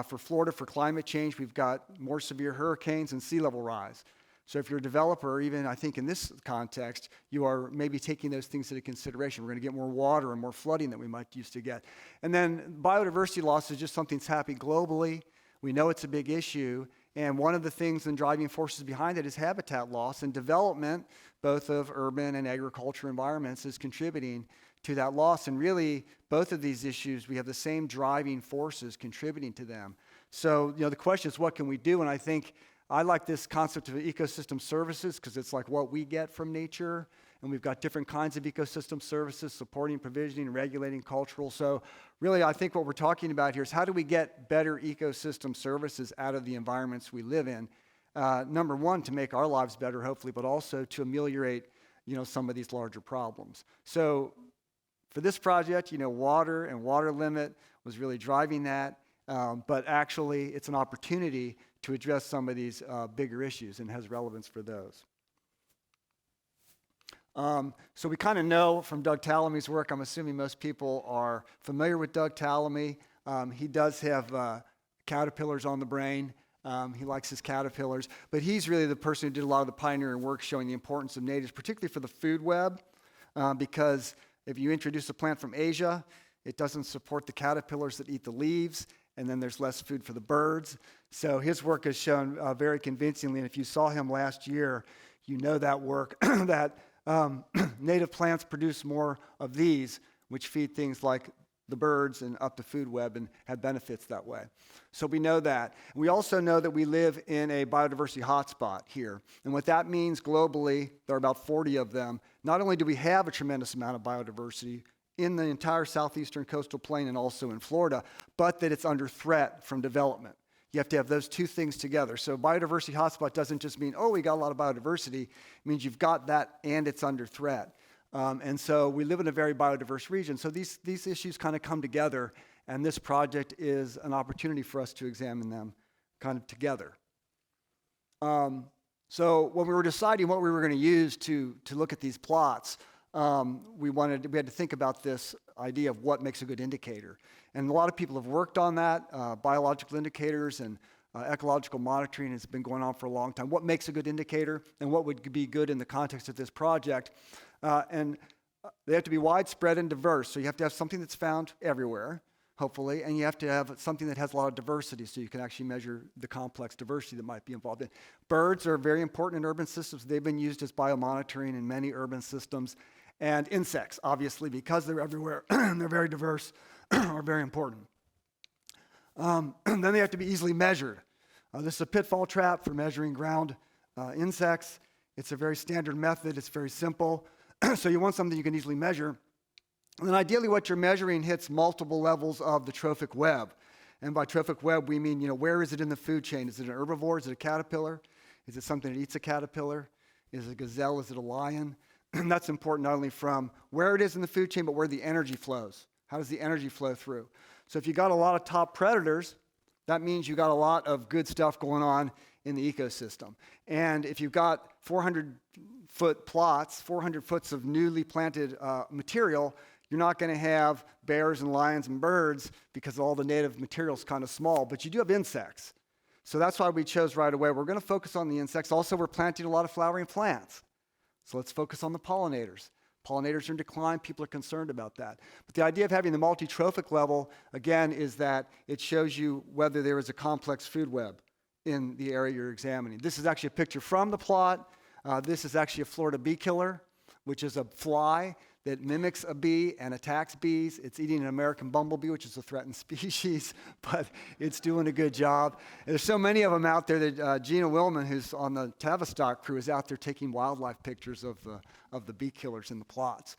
For Florida, for climate change, we've got more severe hurricanes and sea level rise. So if you're a developer, even I think in this context, you are maybe taking those things into consideration. We're going to get more water and more flooding than we might used to get. And then biodiversity loss is just something that's happening globally. We know it's a big issue. And one of the things and driving forces behind it is habitat loss, and development, both of urban and agriculture environments, is contributing to that loss. And really, both of these issues, we have the same driving forces contributing to them. So, the question is, what can we do? And I think I like this concept of ecosystem services because it's like what we get from nature. And we've got different kinds of ecosystem services, supporting, provisioning, regulating, cultural. So really, I think what we're talking about here is how do we get better ecosystem services out of the environments we live in? Number one, to make our lives better, hopefully, but also to ameliorate, some of these larger problems. So for this project, water and water limit was really driving that. But actually, it's an opportunity to address some of these bigger issues and has relevance for those. So we kind of know from Doug Tallamy's work, I'm assuming most people are familiar with Doug Tallamy. He does have caterpillars on the brain. He likes his caterpillars. But he's really the person who did a lot of the pioneering work showing the importance of natives, particularly for the food web, because if you introduce a plant from Asia, it doesn't support the caterpillars that eat the leaves, and then there's less food for the birds. So his work has shown very convincingly, and if you saw him last year, you know that work, that native plants produce more of these, which feed things like the birds and up the food web and have benefits that way. So we know that. We also know that we live in a biodiversity hotspot here. And what that means globally, there are about 40 of them. Not only do we have a tremendous amount of biodiversity in the entire southeastern coastal plain and also in Florida, but that it's under threat from development. You have to have those two things together. So biodiversity hotspot doesn't just mean, we got a lot of biodiversity. It means you've got that and it's under threat. And so we live in a very biodiverse region. So these issues kind of come together, and this project is an opportunity for us to examine them kind of together. So when we were deciding what we were going to use to look at these plots, we had to think about this idea of what makes a good indicator. And a lot of people have worked on that. Biological indicators and ecological monitoring has been going on for a long time. What makes a good indicator and what would be good in the context of this project? And they have to be widespread and diverse. So you have to have something that's found everywhere, hopefully, and you have to have something that has a lot of diversity so you can actually measure the complex diversity that might be involved in. Birds are very important in urban systems. They've been used as biomonitoring in many urban systems. And insects, obviously, because they're everywhere and they're very diverse, are very important. And then they have to be easily measured. This is a pitfall trap for measuring ground insects. It's a very standard method. It's very simple. So you want something you can easily measure. And then ideally what you're measuring hits multiple levels of the trophic web. And by trophic web, we mean, where is it in the food chain? Is it an herbivore? Is it a caterpillar? Is it something that eats a caterpillar? Is it a gazelle? Is it a lion? And that's important not only from where it is in the food chain, but where the energy flows. How does the energy flow through? So if you got a lot of top predators, that means you got a lot of good stuff going on in the ecosystem. And if you've got 400-foot plots, 400 foot of newly planted material, you're not going to have bears and lions and birds because all the native material is kind of small, but you do have insects. So that's why we chose right away. We're going to focus on the insects. Also, we're planting a lot of flowering plants. So let's focus on the pollinators. Pollinators are in decline. People are concerned about that. But the idea of having the multi-trophic level, again, is that it shows you whether there is a complex food web in the area you're examining. This is actually a picture from the plot. This is actually a Florida bee killer, which is a fly that mimics a bee and attacks bees. It's eating an American bumblebee, which is a threatened species, but it's doing a good job. And there's so many of them out there that Gina Willman, who's on the Tavistock crew, is out there taking wildlife pictures of the bee killers in the plots.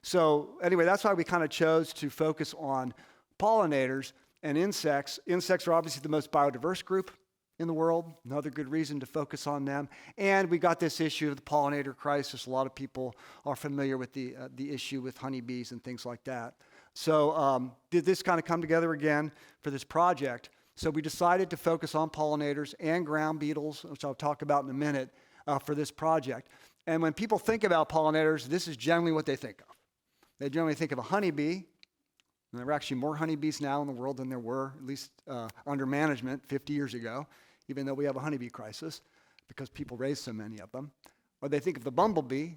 So anyway, that's why we kind of chose to focus on pollinators and insects. Insects are obviously the most biodiverse group in the world. Another good reason to focus on them. And we got this issue of the pollinator crisis. A lot of people are familiar with the issue with honeybees and things like that. So did this kind of come together again for this project? So we decided to focus on pollinators and ground beetles, which I'll talk about in a minute, for this project. And when people think about pollinators, this is generally what they think of. They generally think of a honeybee. And there are actually more honeybees now in the world than there were, at least under management 50 years ago, even though we have a honeybee crisis because people raise so many of them. Or they think of the bumblebee,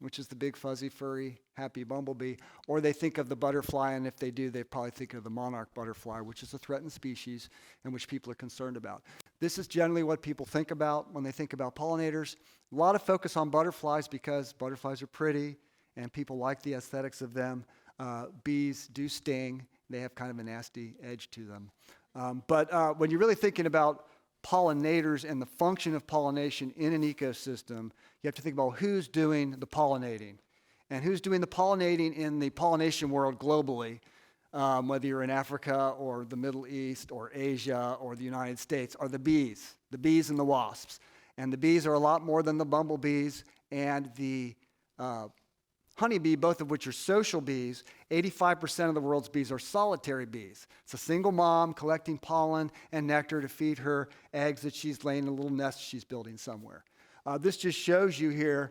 which is the big, fuzzy, furry, happy bumblebee. Or they think of the butterfly, and if they do, they probably think of the monarch butterfly, which is a threatened species and which people are concerned about. This is generally what people think about when they think about pollinators. A lot of focus on butterflies because butterflies are pretty and people like the aesthetics of them. Bees do sting. They have kind of a nasty edge to them. But when you're really thinking about pollinators and the function of pollination in an ecosystem, you have to think about who's doing the pollinating. And who's doing the pollinating in the pollination world globally, whether you're in Africa or the Middle East or Asia or the United States, are the bees and the wasps. And the bees are a lot more than the bumblebees and the honeybee, both of which are social bees. 85% of the world's bees are solitary bees. It's a single mom collecting pollen and nectar to feed her eggs that she's laying in a little nest she's building somewhere. This just shows you here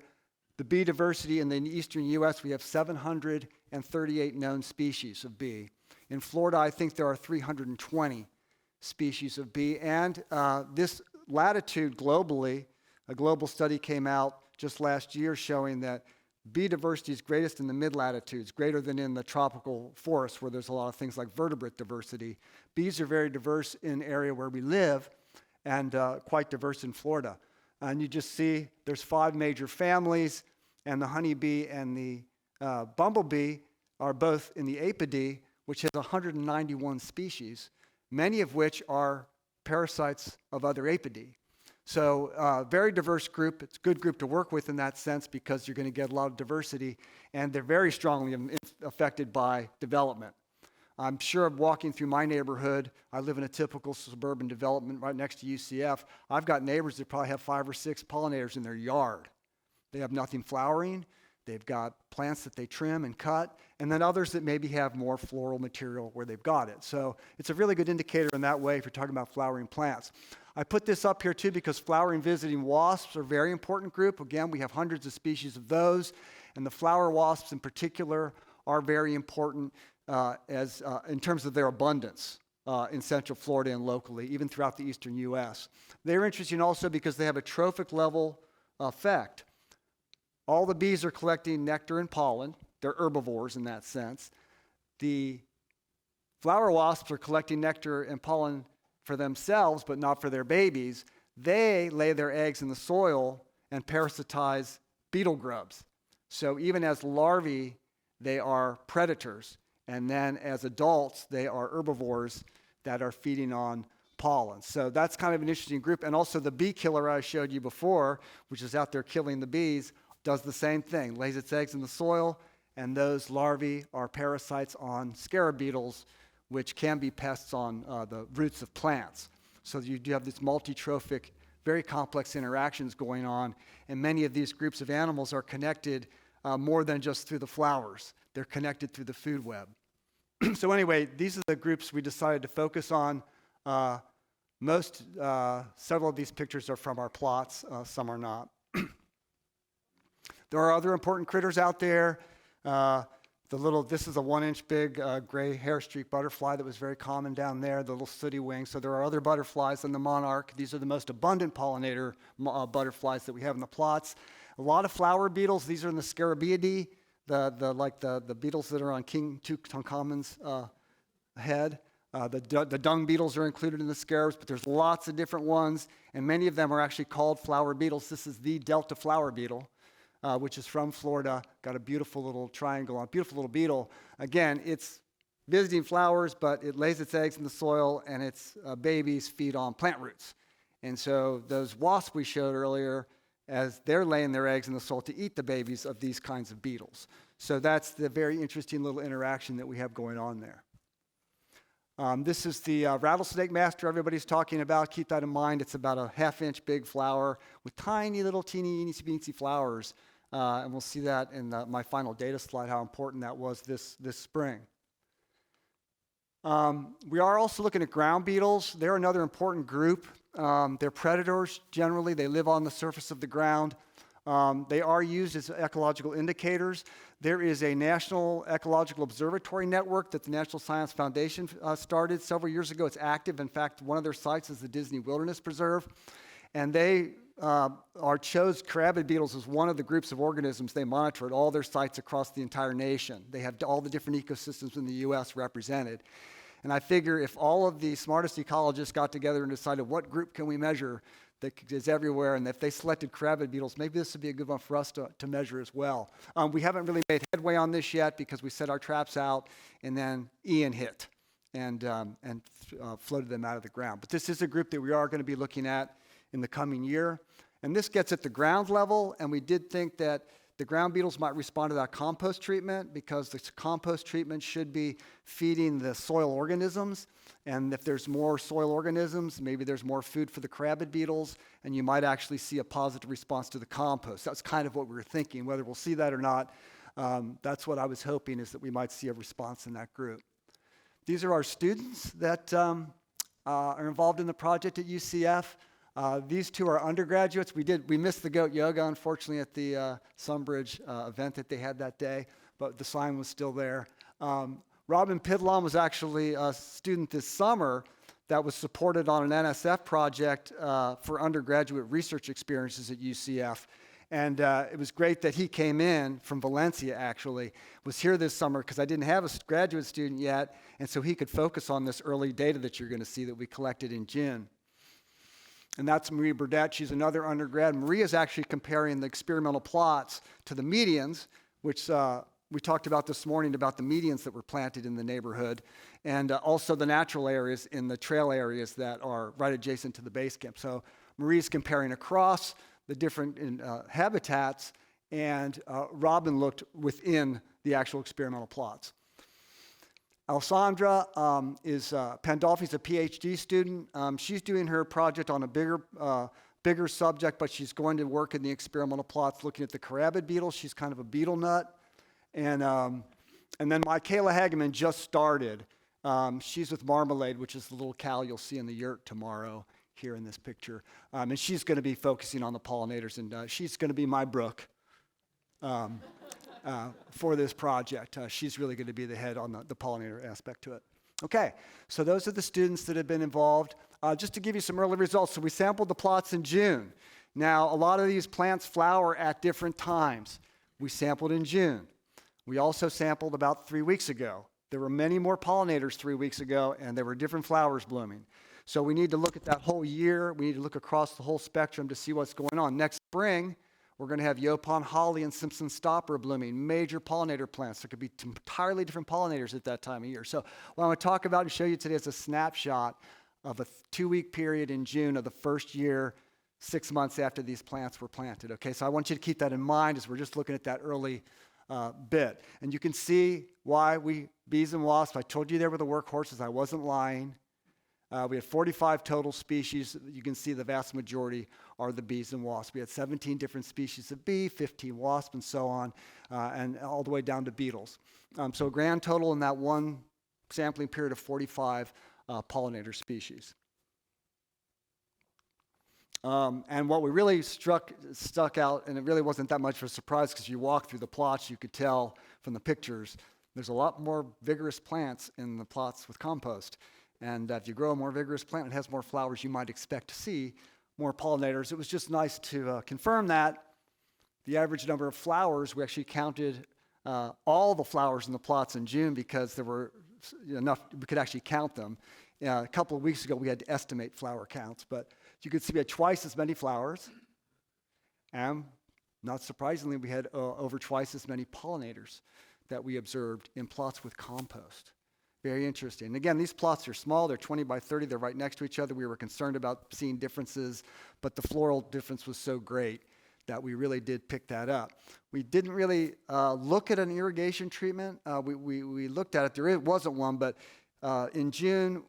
the bee diversity in the eastern U.S. We have 738 known species of bee. In Florida, I think there are 320 species of bee. And this latitude globally, a global study came out just last year showing that bee diversity is greatest in the mid-latitudes, greater than in the tropical forests where there's a lot of things like vertebrate diversity. Bees are very diverse in the area where we live and quite diverse in Florida. And you just see there's 5 major families, and the honeybee and the bumblebee are both in the Apidae, which has 191 species, many of which are parasites of other Apidae. So very diverse group. It's a good group to work with in that sense because you're going to get a lot of diversity, and they're very strongly affected by development. I'm sure of walking through my neighborhood. I live in a typical suburban development right next to UCF. I've got neighbors that probably have 5 or 6 pollinators in their yard. They have nothing flowering. They've got plants that they trim and cut, and then others that maybe have more floral material where they've got it. So it's a really good indicator in that way if you're talking about flowering plants. I put this up here too because flowering visiting wasps are a very important group. Again, we have hundreds of species of those, and the flower wasps in particular are very important in terms of their abundance in Central Florida and locally, even throughout the eastern U.S. They're interesting also because they have a trophic level effect. All the bees are collecting nectar and pollen. They're herbivores in that sense. The flower wasps are collecting nectar and pollen for themselves, but not for their babies. They lay their eggs in the soil and parasitize beetle grubs. So even as larvae, they are predators. And then as adults, they are herbivores that are feeding on pollen. So that's kind of an interesting group. And also the bee killer I showed you before, which is out there killing the bees, does the same thing, lays its eggs in the soil, and those larvae are parasites on scarab beetles, which can be pests on the roots of plants. So you do have this multi-trophic, very complex interactions going on, and many of these groups of animals are connected more than just through the flowers. They're connected through the food web. So anyway, these are the groups we decided to focus on. Several of these pictures are from our plots, some are not. There are other important critters out there. This is a 1-inch big gray hair streak butterfly that was very common down there, the little sooty wing. So there are other butterflies than the monarch. These are the most abundant pollinator butterflies that we have in the plots. A lot of flower beetles. These are in the Scarabaeidae, the beetles that are on King Tutankhamun's head. The dung beetles are included in the scarabs, but there's lots of different ones, and many of them are actually called flower beetles. This is the Delta flower beetle, which is from Florida. Got a beautiful little triangle on, beautiful little beetle. Again, it's visiting flowers, but it lays its eggs in the soil, and its babies feed on plant roots. And so those wasps we showed earlier, as they're laying their eggs in the soil to eat the babies of these kinds of beetles. So that's the very interesting little interaction that we have going on there. This is the rattlesnake master everybody's talking about. Keep that in mind. It's about a half-inch big flower with tiny little teeny weensy flowers. And we'll see that in my final data slide, how important that was this spring. We are also looking at ground beetles. They're another important group. They're predators generally. They live on the surface of the ground. They are used as ecological indicators. There is a National Ecological Observatory Network that the National Science Foundation started several years ago. It's active. In fact, one of their sites is the Disney Wilderness Preserve. And they chose carabid beetles as one of the groups of organisms they monitor at all their sites across the entire nation. They have all the different ecosystems in the U.S. represented. And I figure if all of the smartest ecologists got together and decided what group can we measure that is everywhere, and if they selected carabid beetles, maybe this would be a good one for us to measure as well. We haven't really made headway on this yet because we set our traps out, and then Ian hit and floated them out of the ground. But this is a group that we are going to be looking at in the coming year. And this gets at the ground level, and we did think that the ground beetles might respond to that compost treatment because the compost treatment should be feeding the soil organisms. And if there's more soil organisms, maybe there's more food for the carabid beetles, and you might actually see a positive response to the compost. That's kind of what we were thinking. Whether we'll see that or not, that's what I was hoping, is that we might see a response in that group. These are our students that are involved in the project at UCF. These two are undergraduates. We missed the goat yoga, unfortunately, at the Sunbridge event that they had that day, but the sign was still there. Robin Pidlon was actually a student this summer that was supported on an NSF project for undergraduate research experiences at UCF. And it was great that he came in from Valencia, actually, was here this summer because I didn't have a graduate student yet, and so he could focus on this early data that you're going to see that we collected in June. And that's Marie Burdett. She's another undergrad. Marie is actually comparing the experimental plots to the medians, which we talked about this morning, about the medians that were planted in the neighborhood, and also the natural areas in the trail areas that are right adjacent to the base camp. So Marie's comparing across the different habitats, and Robin looked within the actual experimental plots. Alessandra Pandolfi's a PhD student. She's doing her project on a bigger subject, but she's going to work in the experimental plots looking at the carabid beetle. She's kind of a beetle nut. And then Michaela Hageman just started. She's with Marmalade, which is the little cow you'll see in the yurt tomorrow here in this picture. And she's going to be focusing on the pollinators, and she's going to be my Brooke. For this project. She's really going to be the head on the pollinator aspect to it. Okay, so those are the students that have been involved. Just to give you some early results, so we sampled the plots in June. Now, a lot of these plants flower at different times. We sampled in June. We also sampled about 3 weeks ago. There were many more pollinators 3 weeks ago, and there were different flowers blooming. So we need to look at that whole year. We need to look across the whole spectrum to see what's going on. Next spring, we're going to have Yopon holly and Simpson stopper blooming, major pollinator plants. There could be entirely different pollinators at that time of year. So what I'm going to talk about and show you today is a snapshot of a 2-week period in June of the first year, 6 months after these plants were planted. Okay, so I want you to keep that in mind as we're just looking at that early bit. And you can see why bees and wasps, I told you they were the workhorses. I wasn't lying. We had 45 total species. You can see the vast majority are the bees and wasps. We had 17 different species of bee, 15 wasps, and so on, and all the way down to beetles. So a grand total in that one sampling period of 45 pollinator species. And what we really stuck out, and it really wasn't that much of a surprise because you walk through the plots, you could tell from the pictures, there's a lot more vigorous plants in the plots with compost. And if you grow a more vigorous plant, it has more flowers, you might expect to see more pollinators. It was just nice to confirm that. the average number of flowers, we actually counted all the flowers in the plots in June because there were enough, we could actually count them. A couple of weeks ago, we had to estimate flower counts, but you could see we had twice as many flowers, and not surprisingly, we had over twice as many pollinators that we observed in plots with compost. Very interesting. And again, these plots are small. They're 20 by 30. They're right next to each other. We were concerned about seeing differences, but the floral difference was so great that we really did pick that up. We didn't really look at an irrigation treatment. We looked at it. There wasn't one, but in June,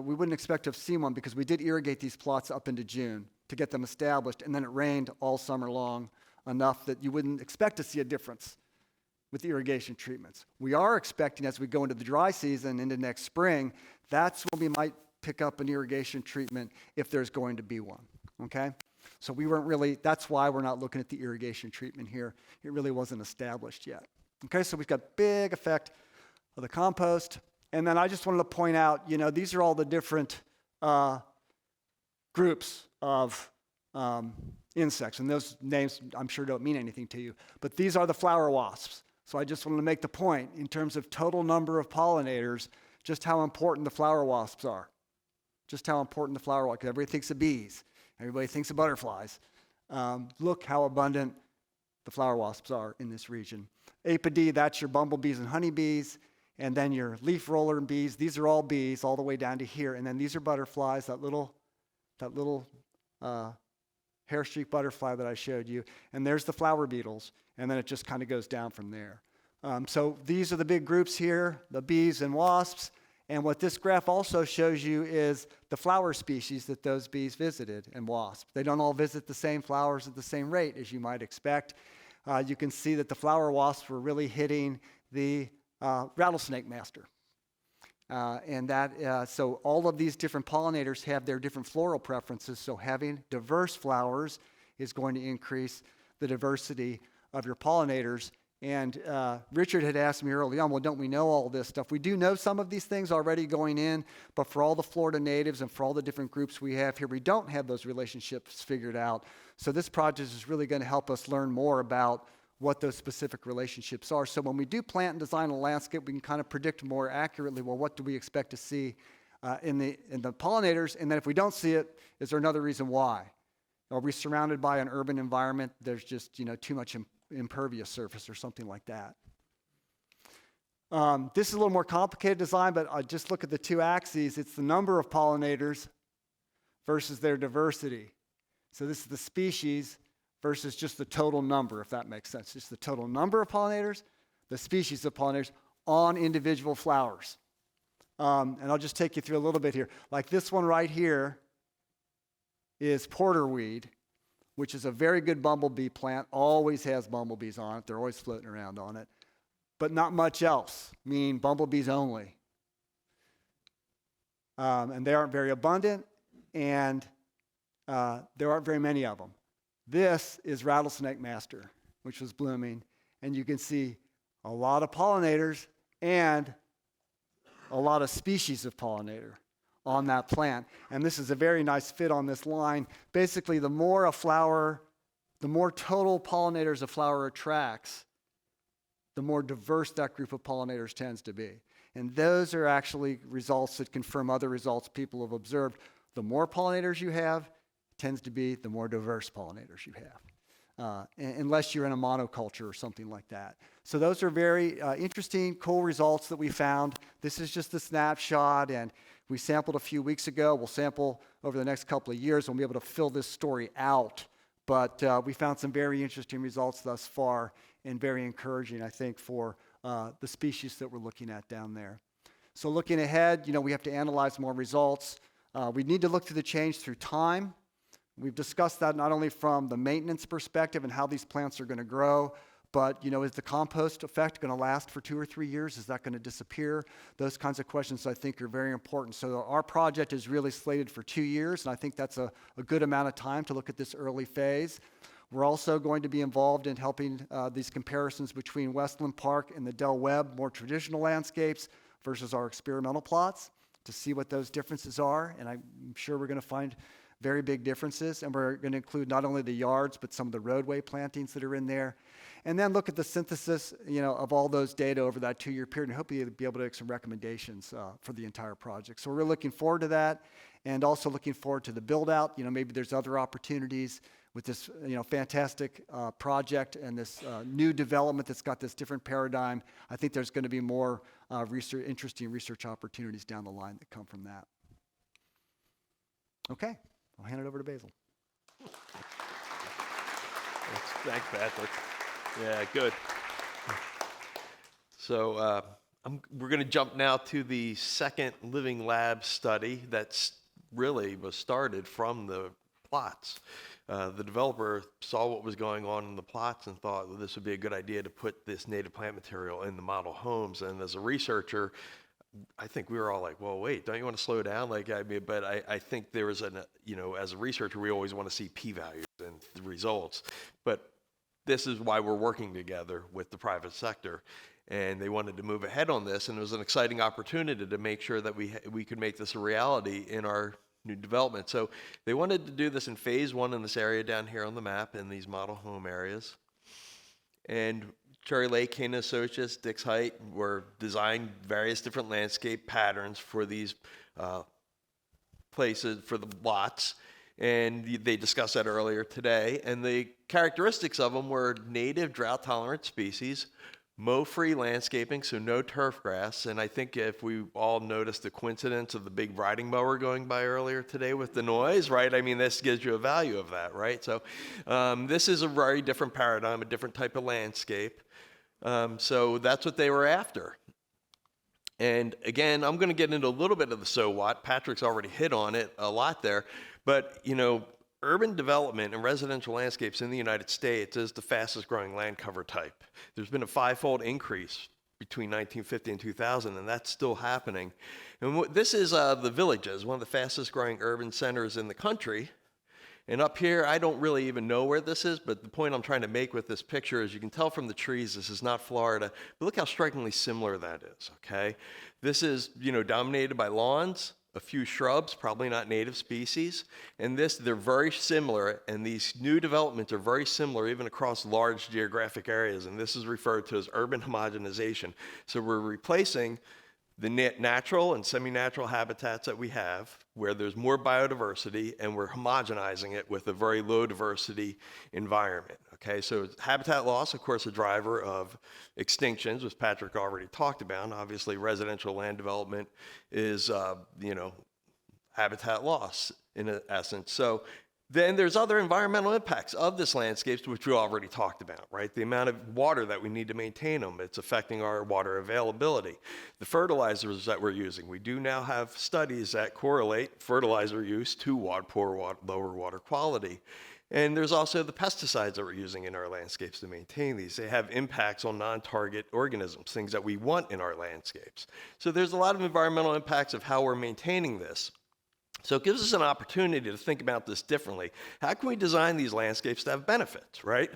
we wouldn't expect to have seen one because we did irrigate these plots up into June to get them established, and then it rained all summer long enough that you wouldn't expect to see a difference with the irrigation treatments. We are expecting as we go into the dry season, into next spring, that's when we might pick up an irrigation treatment if there's going to be one, okay? So we weren't really, that's why we're not looking at the irrigation treatment here. It really wasn't established yet. Okay, so we've got big effect of the compost. And then I just wanted to point out, these are all the different groups of insects. And those names, I'm sure, don't mean anything to you. But these are the flower wasps. So I just wanted to make the point in terms of total number of pollinators, just how important the flower wasps are. Just how important the flower wasps, because everybody thinks of bees. Everybody thinks of butterflies. Look how abundant the flower wasps are in this region. Apidae, that's your bumblebees and honeybees. And then your leaf roller bees. These are all bees all the way down to here. And then these are butterflies, that little hair streak butterfly that I showed you. And there's the flower beetles. And then it just kind of goes down from there. So these are the big groups here, the bees and wasps. And what this graph also shows you is the flower species that those bees visited and wasps. They don't all visit the same flowers at the same rate as you might expect. You can see that the flower wasps were really hitting the rattlesnake master. So all of these different pollinators have their different floral preferences. So having diverse flowers is going to increase the diversity of your pollinators. And Richard had asked me early on, well, don't we know all this stuff? We do know some of these things already going in, but for all the Florida natives and for all the different groups we have here, we don't have those relationships figured out. So this project is really going to help us learn more about what those specific relationships are. So when we do plant and design a landscape, we can kind of predict more accurately, well, what do we expect to see in the pollinators? And then if we don't see it, is there another reason why? Are we surrounded by an urban environment? There's just, too much impervious surface or something like that. This is a little more complicated design, but just look at the two axes. It's the number of pollinators versus their diversity. So this is the species versus just the total number, if that makes sense. Just the total number of pollinators, the species of pollinators on individual flowers. And I'll just take you through a little bit here. Like this one right here is porterweed, which is a very good bumblebee plant, always has bumblebees on it. They're always floating around on it. But not much else, meaning bumblebees only. And they aren't very abundant, and there aren't very many of them. This is rattlesnake master, which was blooming. And you can see a lot of pollinators and a lot of species of pollinator on that plant. And this is a very nice fit on this line. Basically, the more total pollinators a flower attracts, the more diverse that group of pollinators tends to be. And those are actually results that confirm other results people have observed. The more pollinators you have, tends to be the more diverse pollinators you have, unless you're in a monoculture or something like that. So those are very interesting, cool results that we found. This is just a snapshot, and we sampled a few weeks ago. We'll sample over the next couple of years, and we'll be able to fill this story out. But we found some very interesting results thus far, and very encouraging, I think, for the species that we're looking at down there. So looking ahead, we have to analyze more results. We need to look through the change through time. We've discussed that not only from the maintenance perspective and how these plants are going to grow, but, is the compost effect going to last for 2 or 3 years? Is that going to disappear? Those kinds of questions I think are very important. So our project is really slated for 2 years, and I think that's a good amount of time to look at this early phase. We're also going to be involved in helping these comparisons between Weslyn Park and the Del Webb, more traditional landscapes, versus our experimental plots to see what those differences are. And I'm sure we're going to find very big differences. And we're going to include not only the yards, but some of the roadway plantings that are in there. And then look at the synthesis, of all those data over that 2-year period, and hopefully be able to make some recommendations for the entire project. So we're really looking forward to that, and also looking forward to the build out. Maybe there's other opportunities with this, fantastic project and this new development that's got this different paradigm. I think there's going to be more interesting research opportunities down the line that come from that. Okay, I'll hand it over to Basil. Thanks, Patrick. Yeah, good. So we're going to jump now to the second living lab study that's really was started from the plots. The developer saw what was going on in the plots and thought, well, this would be a good idea to put this native plant material in the model homes. And as a researcher, I think we were all like, well, wait, don't you want to slow down? But I think there was as a researcher, we always want to see p-values and the results. But this is why we're working together with the private sector. And they wanted to move ahead on this, and it was an exciting opportunity to make sure that we could make this a reality in our new development. So they wanted to do this in phase 1 in this area down here on the map in these model home areas. And Cherry Lake, Kane & Associates, Dix Height were designed various different landscape patterns for these places, for the lots. And they discussed that earlier today. And the characteristics of them were native drought-tolerant species, mow-free landscaping, so no turf grass. And I think if we all noticed the coincidence of the big riding mower going by earlier today with the noise, right? I mean, this gives you a value of that, right? So this is a very different paradigm, a different type of landscape. So that's what they were after. And again, I'm going to get into a little bit of the so what. Patrick's already hit on it a lot there. But, urban development and residential landscapes in the United States is the fastest growing land cover type. There's been a 5-fold increase between 1950 and 2000, and that's still happening. And this is the Villages, one of the fastest growing urban centers in the country. And up here, I don't really even know where this is, but the point I'm trying to make with this picture is you can tell from the trees, this is not Florida, but look how strikingly similar that is, okay? This is, dominated by lawns, a few shrubs, probably not native species, and they're very similar, and these new developments are very similar even across large geographic areas, and this is referred to as urban homogenization. So we're replacing the natural and semi-natural habitats that we have, where there's more biodiversity, and we're homogenizing it with a very low diversity environment. Okay, so habitat loss, of course, a driver of extinctions, which Patrick already talked about. Obviously, residential land development is, habitat loss in essence. So then there's other environmental impacts of this landscapes, which we already talked about, right? The amount of water that we need to maintain them, it's affecting our water availability. The fertilizers that we're using, we do now have studies that correlate fertilizer use to lower water quality. And there's also the pesticides that we're using in our landscapes to maintain these. They have impacts on non-target organisms, things that we want in our landscapes. So there's a lot of environmental impacts of how we're maintaining this. So it gives us an opportunity to think about this differently. How can we design these landscapes to have benefits, right?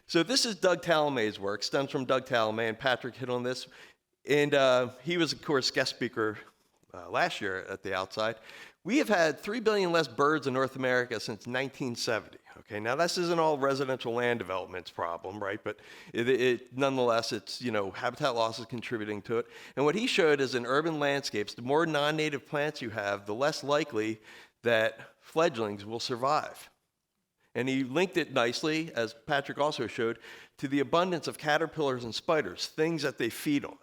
So this is Doug Talamay's work, stems from Doug Talamay, and Patrick hit on this. And he was, of course, guest speaker last year at the outside. We have had 3 billion less birds in North America since 1970. Okay, now this isn't all residential land development's problem, right? But nonetheless, it's, habitat loss is contributing to it. And what he showed is in urban landscapes, the more non-native plants you have, the less likely that fledglings will survive. And he linked it nicely, as Patrick also showed, to the abundance of caterpillars and spiders, things that they feed on.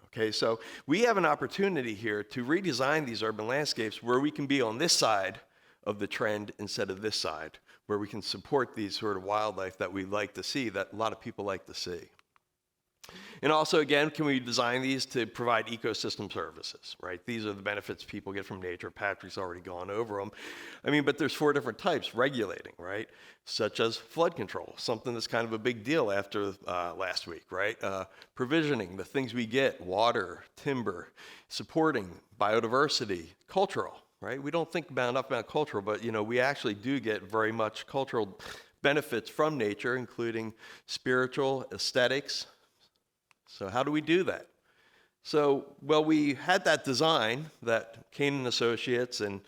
Okay, so we have an opportunity here to redesign these urban landscapes where we can be on this side of the trend instead of this side, where we can support these sort of wildlife that we like to see, that a lot of people like to see. And also, again, can we design these to provide ecosystem services, right? These are the benefits people get from nature. Patrick's already gone over them. But there's 4 different types: regulating, right? Such as flood control, something that's kind of a big deal after last week, right? Provisioning, the things we get: water, timber, supporting biodiversity, cultural, right? We don't think enough about cultural, but we actually do get very much cultural benefits from nature, including spiritual, aesthetics. So how do we do that? So, well, we had that design that Kane & Associates and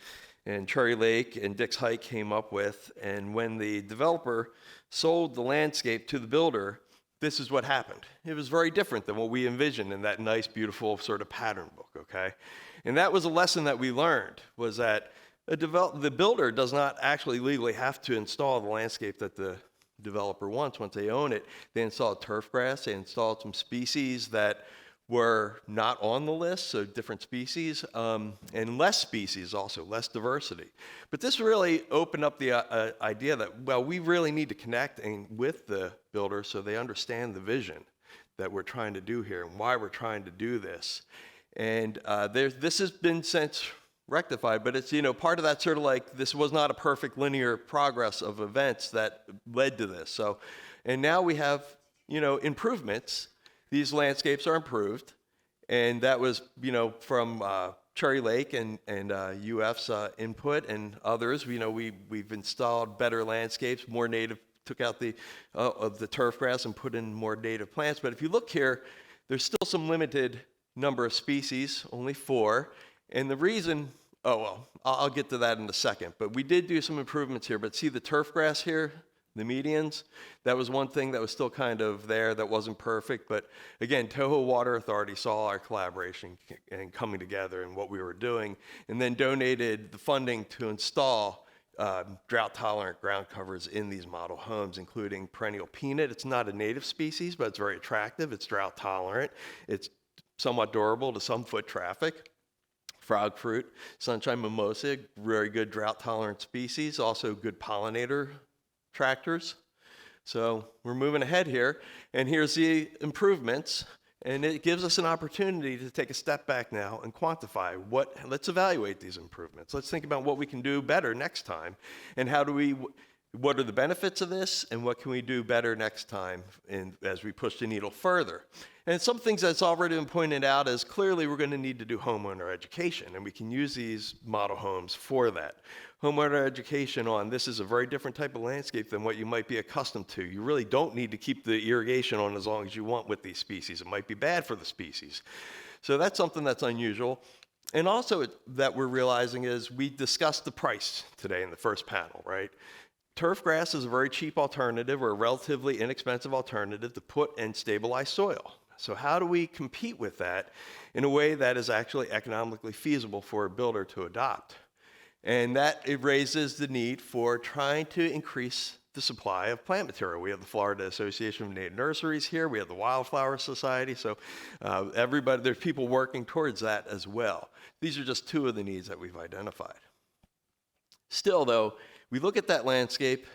and Cherry Lake and Dix Hike came up with. And when the developer sold the landscape to the builder, this is what happened. It was very different than what we envisioned in that nice, beautiful sort of pattern book, okay? And that was a lesson that we learned, was that the builder does not actually legally have to install the landscape that the developer wants. Once they own it, they installed turf grass, they installed some species that were not on the list, so different species, and less species also, less diversity. But this really opened up the idea that, well, we really need to connect with the builder so they understand the vision that we're trying to do here and why we're trying to do this. And this has been since rectified, but it's, part of that sort of like, this was not a perfect linear progress of events that led to this. So, and now we have, improvements. These landscapes are improved, and that was, from Cherry Lake and UF's input and others. We've installed better landscapes, more native, took out of the turf grass and put in more native plants. But if you look here, there's still some limited number of species, only 4. And the reason, I'll get to that in a second. But we did do some improvements here. But see the turf grass here? The medians, that was one thing that was still kind of there that wasn't perfect. But again, Toho Water Authority saw our collaboration and coming together and what we were doing, and then donated the funding to install drought-tolerant ground covers in these model homes, including perennial peanut. It's not a native species, but it's very attractive. It's drought-tolerant. It's somewhat durable to some foot traffic. Frog fruit, sunshine mimosa, very good drought-tolerant species, also good pollinator tractors. So we're moving ahead here, and here's the improvements, and it gives us an opportunity to take a step back now and quantify let's evaluate these improvements. Let's think about what we can do better next time, and what are the benefits of this, and what can we do better next time as we push the needle further. And some things that's already been pointed out is clearly we're going to need to do homeowner education, and we can use these model homes for that. Homeowner education on this is a very different type of landscape than what you might be accustomed to. You really don't need to keep the irrigation on as long as you want with these species. It might be bad for the species. So that's something that's unusual. And also that we're realizing is we discussed the price today in the first panel, right? Turf grass is a very cheap alternative or a relatively inexpensive alternative to put and stabilize soil. So how do we compete with that in a way that is actually economically feasible for a builder to adopt? And it raises the need for trying to increase the supply of plant material. We have the Florida Association of Native Nurseries here. We have the Wildflower Society. So there's people working towards that as well. These are just 2 of the needs that we've identified. Still, though, we look at that landscape.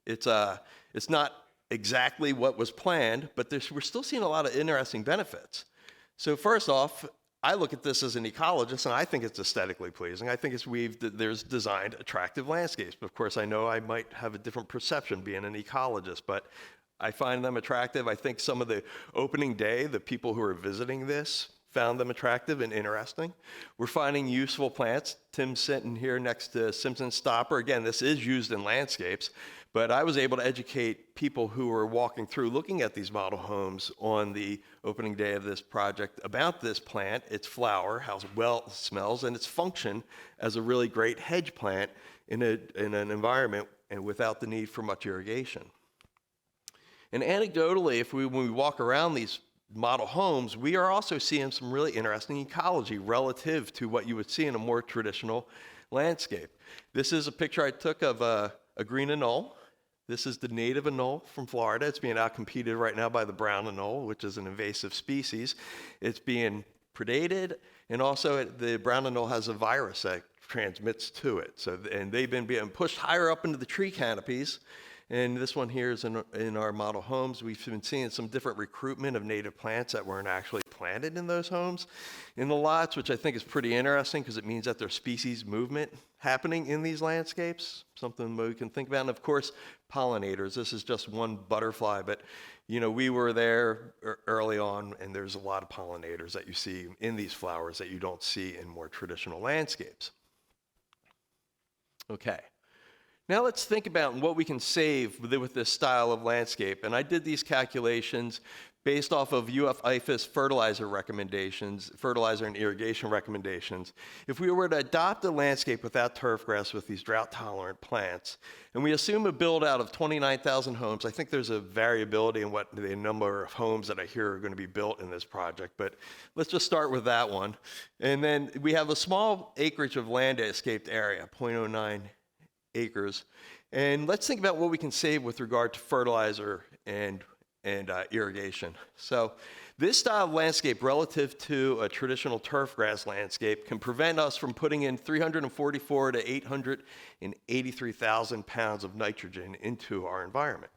It's not exactly what was planned, but we're still seeing a lot of interesting benefits. So first off, I look at this as an ecologist, and I think it's aesthetically pleasing. I think there's designed attractive landscapes. Of course, I know I might have a different perception being an ecologist, but I find them attractive. I think some of the opening day, the people who are visiting this found them attractive and interesting. We're finding useful plants. Tim's sitting here next to Simpson Stopper. Again, this is used in landscapes, but I was able to educate people who were walking through looking at these model homes on the opening day of this project about this plant, its flower, how well it smells, and its function as a really great hedge plant in an environment and without the need for much irrigation. And anecdotally, when we walk around these model homes, we are also seeing some really interesting ecology relative to what you would see in a more traditional landscape. This is a picture I took of a green anole. This is the native anole from Florida. It's being outcompeted right now by the brown anole, which is an invasive species. It's being predated, and also the brown anole has a virus that transmits to it. And they've been being pushed higher up into the tree canopies. And this one here is in our model homes. We've been seeing some different recruitment of native plants that weren't actually planted in those homes in the lots, which I think is pretty interesting because it means that there's species movement happening in these landscapes, something we can think about. And of course, pollinators. This is just one butterfly, but we were there early on, and there's a lot of pollinators that you see in these flowers that you don't see in more traditional landscapes. Okay. Now let's think about what we can save with this style of landscape. And I did these calculations based off of IFAS fertilizer recommendations, fertilizer and irrigation recommendations, if we were to adopt a landscape without turf grass with these drought-tolerant plants, and we assume a build-out of 29,000 homes, I think there's a variability in what the number of homes that I hear are going to be built in this project, but let's just start with that one. And then we have a small acreage of landscaped area, 0.09 acres, and let's think about what we can save with regard to fertilizer and irrigation. So this style of landscape relative to a traditional turf grass landscape can prevent us from putting in 344 to 883,000 pounds of nitrogen into our environment.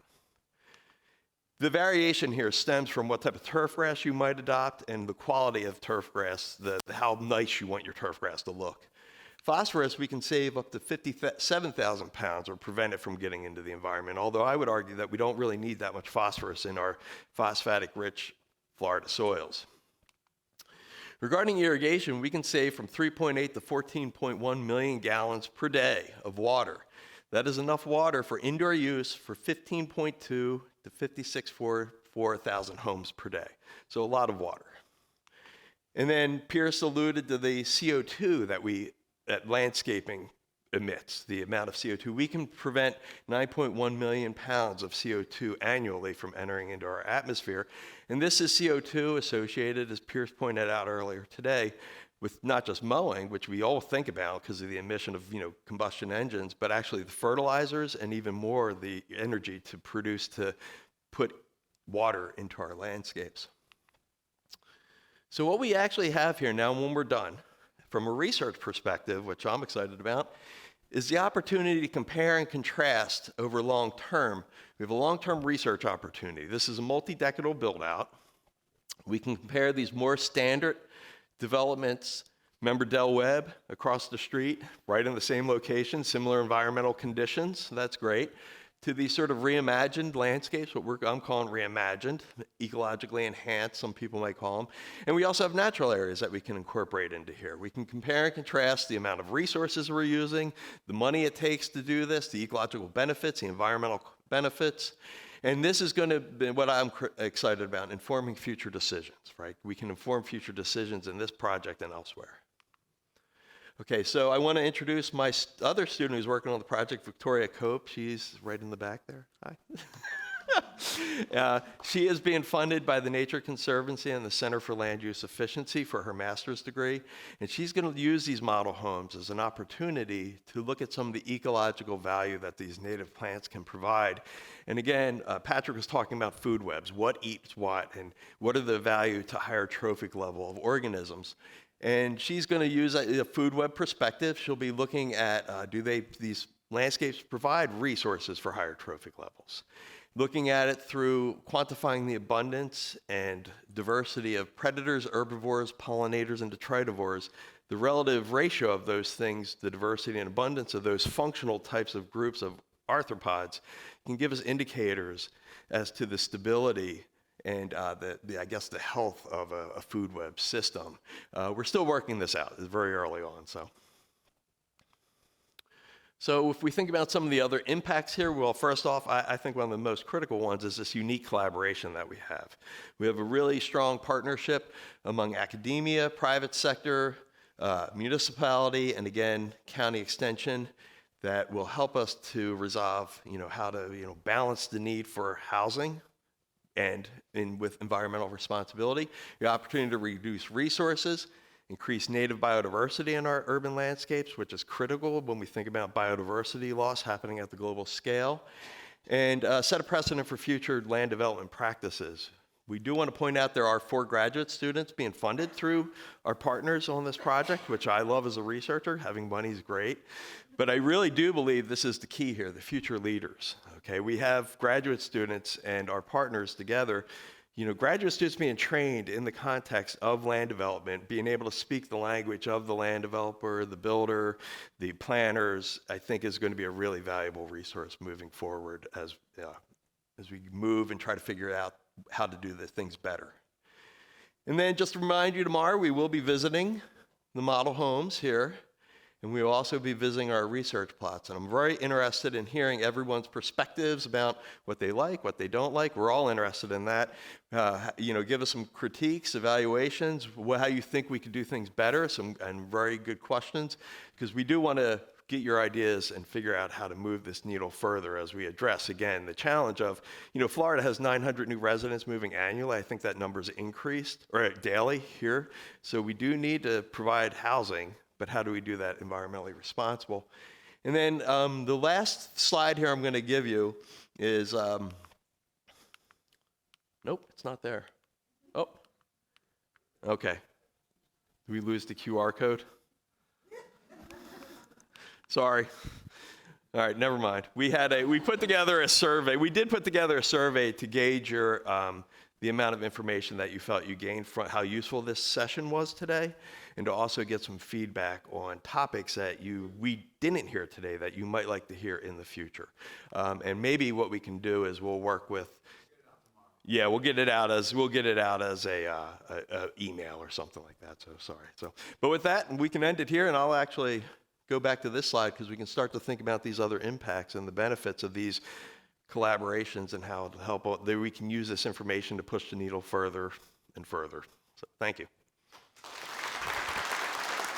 The variation here stems from what type of turf grass you might adopt and the quality of turf grass, how nice you want your turf grass to look. Phosphorus, we can save up to 57,000 pounds or prevent it from getting into the environment, although I would argue that we don't really need that much phosphorus in our phosphatic-rich Florida soils. Regarding irrigation, we can save from 3.8 to 14.1 million gallons per day of water. That is enough water for indoor use for 15.2 to 56,400 homes per day. So a lot of water. And then Pierce alluded to the CO2 that landscaping emits, the amount of CO2. We can prevent 9.1 million pounds of CO2 annually from entering into our atmosphere. And this is CO2 associated, as Pierce pointed out earlier today, with not just mowing, which we all think about because of the emission of combustion engines, but actually the fertilizers and even more the energy to put water into our landscapes. So what we actually have here now when we're done, from a research perspective, which I'm excited about, is the opportunity to compare and contrast over long term. We have a long-term research opportunity. This is a multi-decadal build-out. We can compare these more standard developments. Remember Del Webb across the street, right in the same location, similar environmental conditions. That's great. To these sort of reimagined landscapes, I'm calling reimagined, ecologically enhanced, some people might call them. And we also have natural areas that we can incorporate into here. We can compare and contrast the amount of resources we're using, the money it takes to do this, the ecological benefits, the environmental benefits. And this is going to be what I'm excited about, informing future decisions, right? We can inform future decisions in this project and elsewhere. Okay, so I want to introduce my other student who's working on the project, Victoria Cope. She's right in the back there. Hi. She is being funded by the Nature Conservancy and the Center for Land Use Efficiency for her master's degree. And she's going to use these model homes as an opportunity to look at some of the ecological value that these native plants can provide. And again, Patrick was talking about food webs, what eats what, and what are the value to higher trophic level of organisms. And she's going to use a food web perspective. She'll be looking at these landscapes provide resources for higher trophic levels. Looking at it through quantifying the abundance and diversity of predators, herbivores, pollinators, and detritivores, the relative ratio of those things, the diversity and abundance of those functional types of groups of arthropods can give us indicators as to the stability and I guess the health of a food web system. We're still working this out. It's very early on. So if we think about some of the other impacts here, well, first off, I think one of the most critical ones is this unique collaboration that we have. We have a really strong partnership among academia, private sector, municipality, and again, county extension that will help us to resolve, how to, balance the need for housing and with environmental responsibility, the opportunity to reduce resources, increase native biodiversity in our urban landscapes, which is critical when we think about biodiversity loss happening at the global scale, and set a precedent for future land development practices. We do want to point out there are 4 graduate students being funded through our partners on this project, which I love as a researcher. Having money is great. But I really do believe this is the key here, the future leaders. Okay, we have graduate students and our partners together. Graduate students being trained in the context of land development, being able to speak the language of the land developer, the builder, the planners, I think is going to be a really valuable resource moving forward as we move and try to figure out how to do the things better. And then just to remind you, tomorrow we will be visiting the model homes here. And we will also be visiting our research plots. And I'm very interested in hearing everyone's perspectives about what they like, what they don't like. We're all interested in that. Give us some critiques, evaluations, how you think we could do things better, and very good questions, because we do want to get your ideas and figure out how to move this needle further as we address, again, the challenge of, Florida has 900 new residents moving annually. I think that number's increased, or daily here. So we do need to provide housing, but how do we do that environmentally responsible? And then the last slide here I'm going to give you is, nope, it's not there. Oh, okay. Did we lose the QR code? Sorry. All right, never mind. We put together a survey. We did put together a survey to gauge your the amount of information that you felt you gained from how useful this session was today, and to also get some feedback on topics that we didn't hear today that you might like to hear in the future. And maybe what we can do is we'll work with. Yeah, we'll get it out as a email or something like that. So sorry. But with that, we can end it here, and I'll actually go back to this slide because we can start to think about these other impacts and the benefits of these collaborations and how to help that we can use this information to push the needle further and further. So thank you.